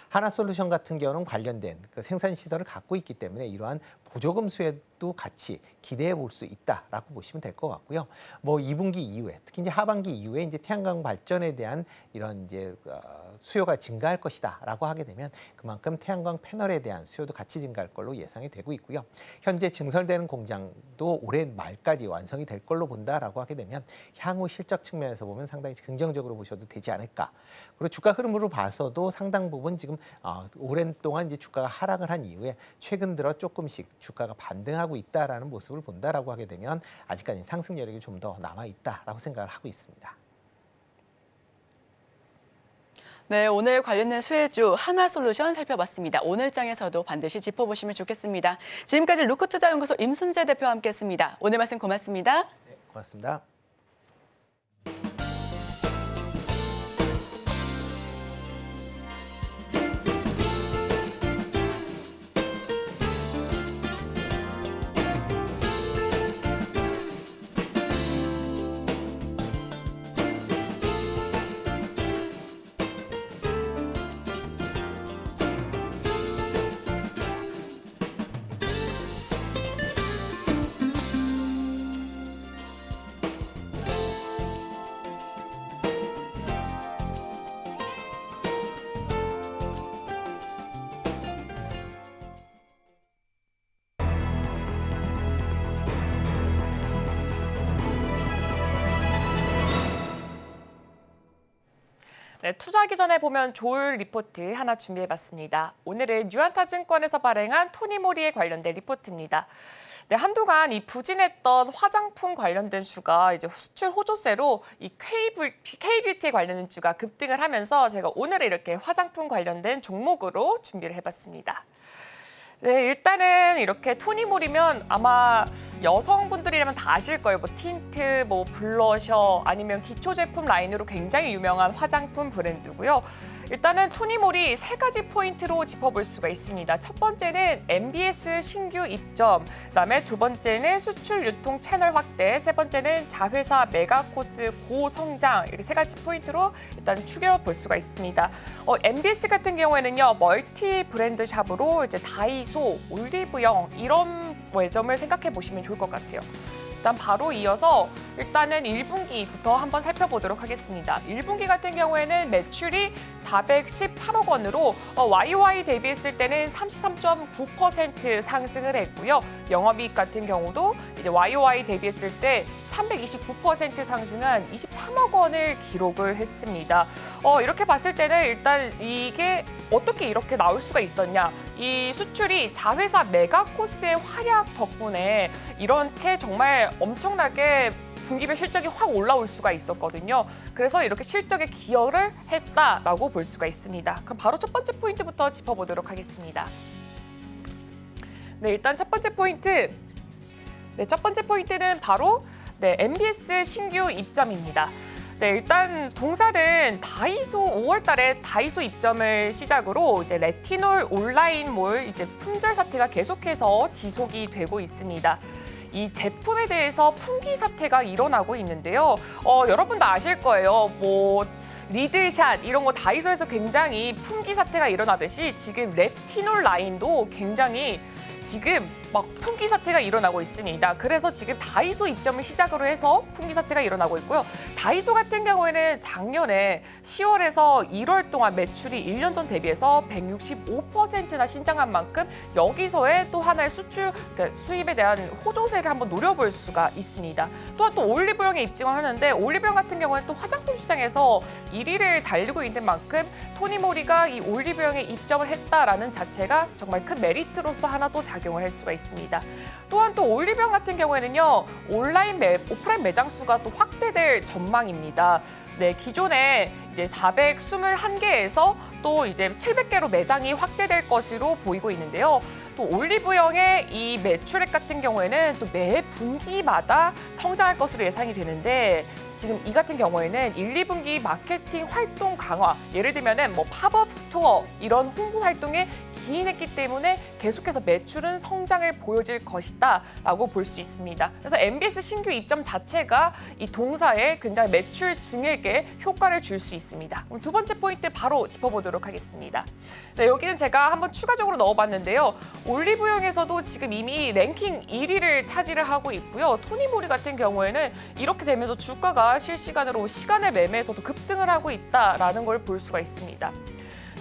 Speaker 4: 하나솔루션 같은 경우는 관련된 그 생산 시설을 갖고 있기 때문에 이러한 보조금 수혜도 같이 기대해 볼 수 있다라고 보시면 될 것 같고요. 뭐 2분기 이후에 특히 이제 하반기 이후에 이제 태양광 발전에 대한 이런 이제 수요가 증가할 것이다라고 하게 되면 그만큼 태양광 패널에 대한 수요도 같이 증가할 걸로 예상이 되고 있고요. 현재 증설되는 공장도 올해 말까지 완성이 될 걸로 본다라고 하게 되면 향후 실적 측면에서 보면 상당히 긍정적으로 보셔도 되지 않을까. 그리고 주가 흐름으로 봐서도 상당 부분 지금 오랜 동안 이제 주가가 하락을 한 이후에 최근 들어 조금씩 주가가 반등하고 있다라는 모습을 본다라고 하게 되면 아직까지 상승 여력이 좀 더 남아 있다라고 생각을 하고 있습니다.
Speaker 3: 네, 오늘 관련된 수혜주 하나솔루션 살펴봤습니다. 오늘 장에서도 반드시 짚어보시면 좋겠습니다. 지금까지 루크투자연구소 임순재 대표와 함께했습니다. 오늘 말씀 고맙습니다.
Speaker 4: 네, 고맙습니다.
Speaker 2: 네, 투자하기 전에 보면 좋을 리포트 하나 준비해봤습니다. 오늘은 유안타증권에서 발행한 토니모리에 관련된 리포트입니다. 네, 한동안 이 부진했던 화장품 관련된 주가 이제 수출 호조세로 이 K뷰티에 관련된 주가 급등을 하면서 제가 오늘 이렇게 화장품 관련된 종목으로 준비를 해봤습니다. 네, 일단은 이렇게 토니모리면 아마 여성분들이라면 다 아실 거예요. 뭐 틴트, 뭐 블러셔, 아니면 기초 제품 라인으로 굉장히 유명한 화장품 브랜드고요. 일단은 토니모리 세 가지 포인트로 짚어볼 수가 있습니다. 첫 번째는 MBS 신규 입점, 그다음에 두 번째는 수출 유통 채널 확대, 세 번째는 자회사 메가코스 고성장, 이렇게 세 가지 포인트로 일단 추격을 볼 수가 있습니다. MBS 같은 경우에는요, 멀티 브랜드 샵으로 이제 다이소, 올리브영 이런 매점을 생각해 보시면 좋을 것 같아요. 일단 바로 이어서 일단은 1분기부터 한번 살펴보도록 하겠습니다. 1분기 같은 경우에는 매출이 418억 원으로 YOY 대비했을 때는 33.9% 상승을 했고요. 영업이익 같은 경우도 이제 YOY 대비했을 때 329% 상승한 23억 원을 기록을 했습니다. 이렇게 봤을 때는 일단 이게 어떻게 이렇게 나올 수가 있었냐. 이 수출이 자회사 메가코스의 활약 덕분에 이렇게 정말 엄청나게 분기별 실적이 확 올라올 수가 있었거든요. 그래서 이렇게 실적에 기여를 했다라고 볼 수가 있습니다. 그럼 바로 첫 번째 포인트부터 짚어보도록 하겠습니다. 네, 일단 첫 번째 포인트. 네, 첫 번째 포인트는 바로 MBS 신규 입점입니다. 네, 일단 동사는 다이소 5월 달에 다이소 입점을 시작으로 이제 레티놀 온라인몰 이제 품절 사태가 계속해서 지속이 되고 있습니다. 이 제품에 대해서 품귀 사태가 일어나고 있는데요. 여러분도 아실 거예요. 뭐 리들샷 이런 거 다이소에서 굉장히 품귀 사태가 일어나듯이 지금 레티놀 라인도 굉장히 지금 막 품귀 사태가 일어나고 있습니다. 그래서 지금 다이소 입점을 시작으로 해서 품귀 사태가 일어나고 있고요. 다이소 같은 경우에는 작년에 10월에서 1월 동안 매출이 1년 전 대비해서 165%나 신장한 만큼 여기서의 또 하나의 그러니까 수입에 대한 호조세를 한번 노려볼 수가 있습니다. 또한 또 올리브영에 입증을 하는데 올리브영 같은 경우는 또 화장품 시장에서 1위를 달리고 있는 만큼 토니모리가 이 올리브영에 입점을 했다라는 자체가 정말 큰 메리트로서 하나 또 작용을 할 수가 있습니다. 또한 또 올리브영 같은 경우에는요, 오프라인 매장 수가 또 확대될 전망입니다. 네, 기존에 이제 421개에서 또 이제 700개로 매장이 확대될 것으로 보이고 있는데요. 또 올리브영의 이 매출액 같은 경우에는 또 매 분기마다 성장할 것으로 예상이 되는데 지금 이 같은 경우에는 1, 2분기 마케팅 활동 강화, 예를 들면은 뭐 팝업 스토어 이런 홍보 활동에 기인했기 때문에 계속해서 매출은 성장을 보여질 것이다라고 볼 수 있습니다. 그래서 MBS 신규 입점 자체가 이 동사에 굉장히 매출 증액에 효과를 줄 수 있습니다. 그럼 두 번째 포인트 바로 짚어보도록 하겠습니다. 네, 여기는 제가 한번 추가적으로 넣어봤는데요. 올리브영에서도 지금 이미 랭킹 1위를 차지를 하고 있고요. 토니모리 같은 경우에는 이렇게 되면서 주가가 실시간으로 시간의 매매에서도 급등을 하고 있다라는 걸 볼 수가 있습니다.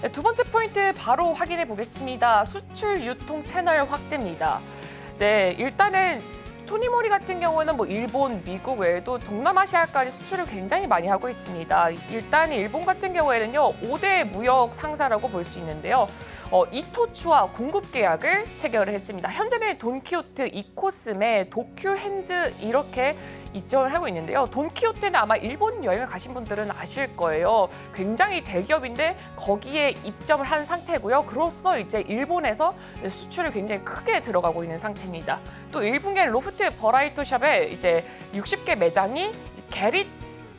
Speaker 2: 네, 두 번째 포인트 바로 확인해 보겠습니다. 수출 유통 채널 확대입니다. 네, 일단은 토니모리 같은 경우는 뭐 일본, 미국 외에도 동남아시아까지 수출을 굉장히 많이 하고 있습니다. 일단 일본 같은 경우에는요, 5대 무역 상사라고 볼 수 있는데요. 이토츠와 공급 계약을 체결을 했습니다. 현재는 돈키호테, 이코스메, 도큐핸즈 이렇게 입점을 하고 있는데요. 돈키호테는 아마 일본 여행을 가신 분들은 아실 거예요. 굉장히 대기업인데 거기에 입점을 한 상태고요. 그로써 이제 일본에서 수출을 굉장히 크게 들어가고 있는 상태입니다. 또 1분기에 로프트 버라이토샵에 이제 60개 매장이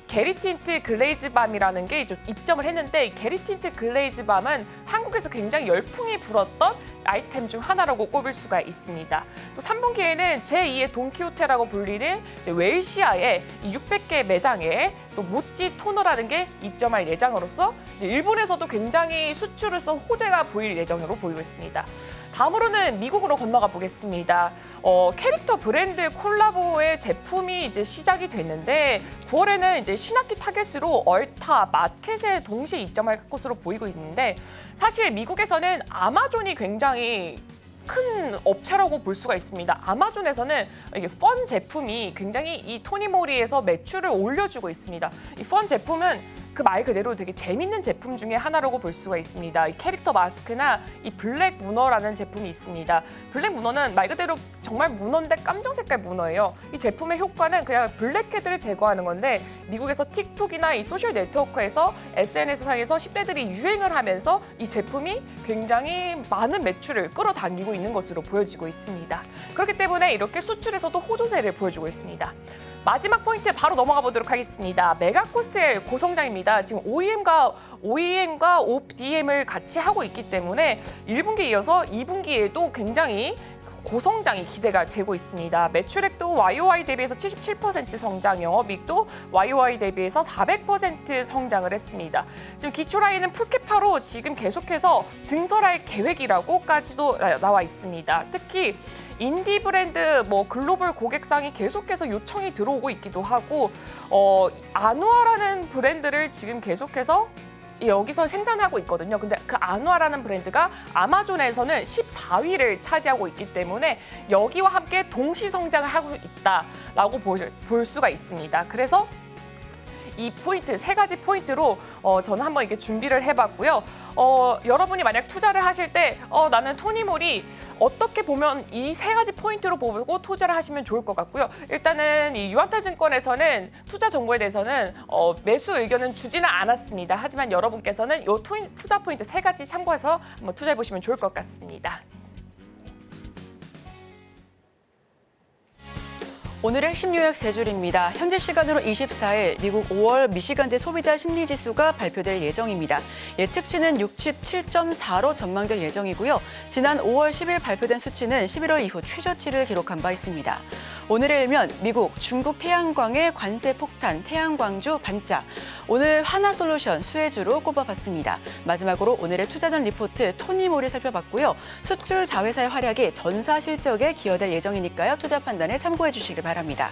Speaker 2: 게리틴트 글레이즈밤이라는 게 이제 입점을 했는데 이 게리틴트 글레이즈밤은 한국에서 굉장히 열풍이 불었던 아이템 중 하나라고 꼽을 수가 있습니다. 또 3분기에는 제2의 돈키호테라고 불리는 이제 웰시아의 600개 매장에 또 모찌 토너라는 게 입점할 예정으로서 이제 일본에서도 굉장히 수출로서 호재가 보일 예정으로 보이고 있습니다. 다음으로는 미국으로 건너가 보겠습니다. 캐릭터 브랜드 콜라보의 제품이 이제 시작이 됐는데 9월에는 이제 신학기 타겟으로 얼타, 마켓에 동시에 입점할 것으로 보이고 있는데 사실 미국에서는 아마존이 굉장히 큰 업체라고 볼 수가 있습니다. 아마존에서는 이게 펀 제품이 굉장히 이 토니모리에서 매출을 올려주고 있습니다. 이 펀 제품은 그 말 그대로 되게 재밌는 제품 중에 하나라고 볼 수가 있습니다. 이 캐릭터 마스크나 이 블랙 문어라는 제품이 있습니다. 블랙 문어는 말 그대로 정말 문어인데 깜정 색깔 문어예요. 이 제품의 효과는 그냥 블랙헤드를 제거하는 건데 미국에서 틱톡이나 이 소셜 네트워크에서 SNS상에서 10대들이 유행을 하면서 이 제품이 굉장히 많은 매출을 끌어당기고 있는 것으로 보여지고 있습니다. 그렇기 때문에 이렇게 수출에서도 호조세를 보여주고 있습니다. 마지막 포인트 바로 넘어가 보도록 하겠습니다. 메가코스의 고성장입니다. 지금 OEM과 ODM을 같이 하고 있기 때문에 1분기에 이어서 2분기에도 굉장히 고성장이 기대가 되고 있습니다. 매출액도 YOY 대비해서 77% 성장, 영업이익도 YOY 대비해서 400% 성장을 했습니다. 지금 기초라인은 풀캐파로 지금 계속해서 증설할 계획이라고까지도 나와 있습니다. 특히 인디 브랜드, 글로벌 고객상이 계속해서 요청이 들어오고 있기도 하고 아누아라는 브랜드를 지금 계속해서 여기서 생산하고 있거든요. 근데 그 아누아라는 브랜드가 아마존에서는 14위를 차지하고 있기 때문에 여기와 함께 동시 성장을 하고 있다라고 볼 수가 있습니다. 그래서 이 포인트, 세 가지 포인트로 저는 한번 이렇게 준비를 해봤고요. 여러분이 만약 투자를 하실 때 나는 토니모리 어떻게 보면 이 세 가지 포인트로 보고 투자를 하시면 좋을 것 같고요. 일단은 이 유한타증권에서는 투자 정보에 대해서는 매수 의견은 주지는 않았습니다. 하지만 여러분께서는 이 투자 포인트 세 가지 참고해서 한번 투자해 보시면 좋을 것 같습니다.
Speaker 3: 오늘의 핵심 요약 세 줄입니다. 현지 시간으로 24일 미국 5월 미시간대 소비자 심리지수가 발표될 예정입니다. 예측치는 67.4로 전망될 예정이고요. 지난 5월 10일 발표된 수치는 11월 이후 최저치를 기록한 바 있습니다. 오늘의 일면 미국, 중국 태양광의 관세 폭탄, 태양광주 반짝. 오늘 하나솔루션 수혜주로 꼽아봤습니다. 마지막으로 오늘의 투자전 리포트 토니모를 살펴봤고요. 수출 자회사의 활약이 전사 실적에 기여될 예정이니까요. 투자 판단에 참고해 주시길 바랍니다.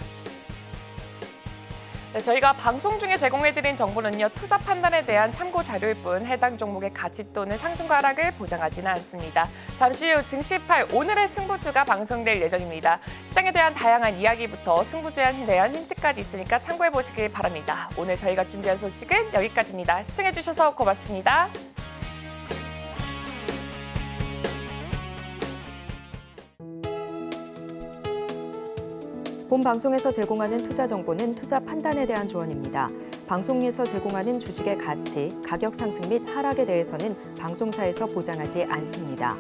Speaker 2: 네, 저희가 방송 중에 제공해드린 정보는요, 투자 판단에 대한 참고 자료일 뿐 해당 종목의 가치 또는 상승과 하락을 보장하지는 않습니다. 잠시 후 증시 8 오늘의 승부주가 방송될 예정입니다. 시장에 대한 다양한 이야기부터 승부주에 대한 힌트까지 있으니까 참고해 보시길 바랍니다. 오늘 저희가 준비한 소식은 여기까지입니다. 시청해주셔서 고맙습니다.
Speaker 1: 본 방송에서 제공하는 투자 정보는 투자 판단에 대한 조언입니다. 방송에서 제공하는 주식의 가치, 가격 상승 및 하락에 대해서는 방송사에서 보장하지 않습니다.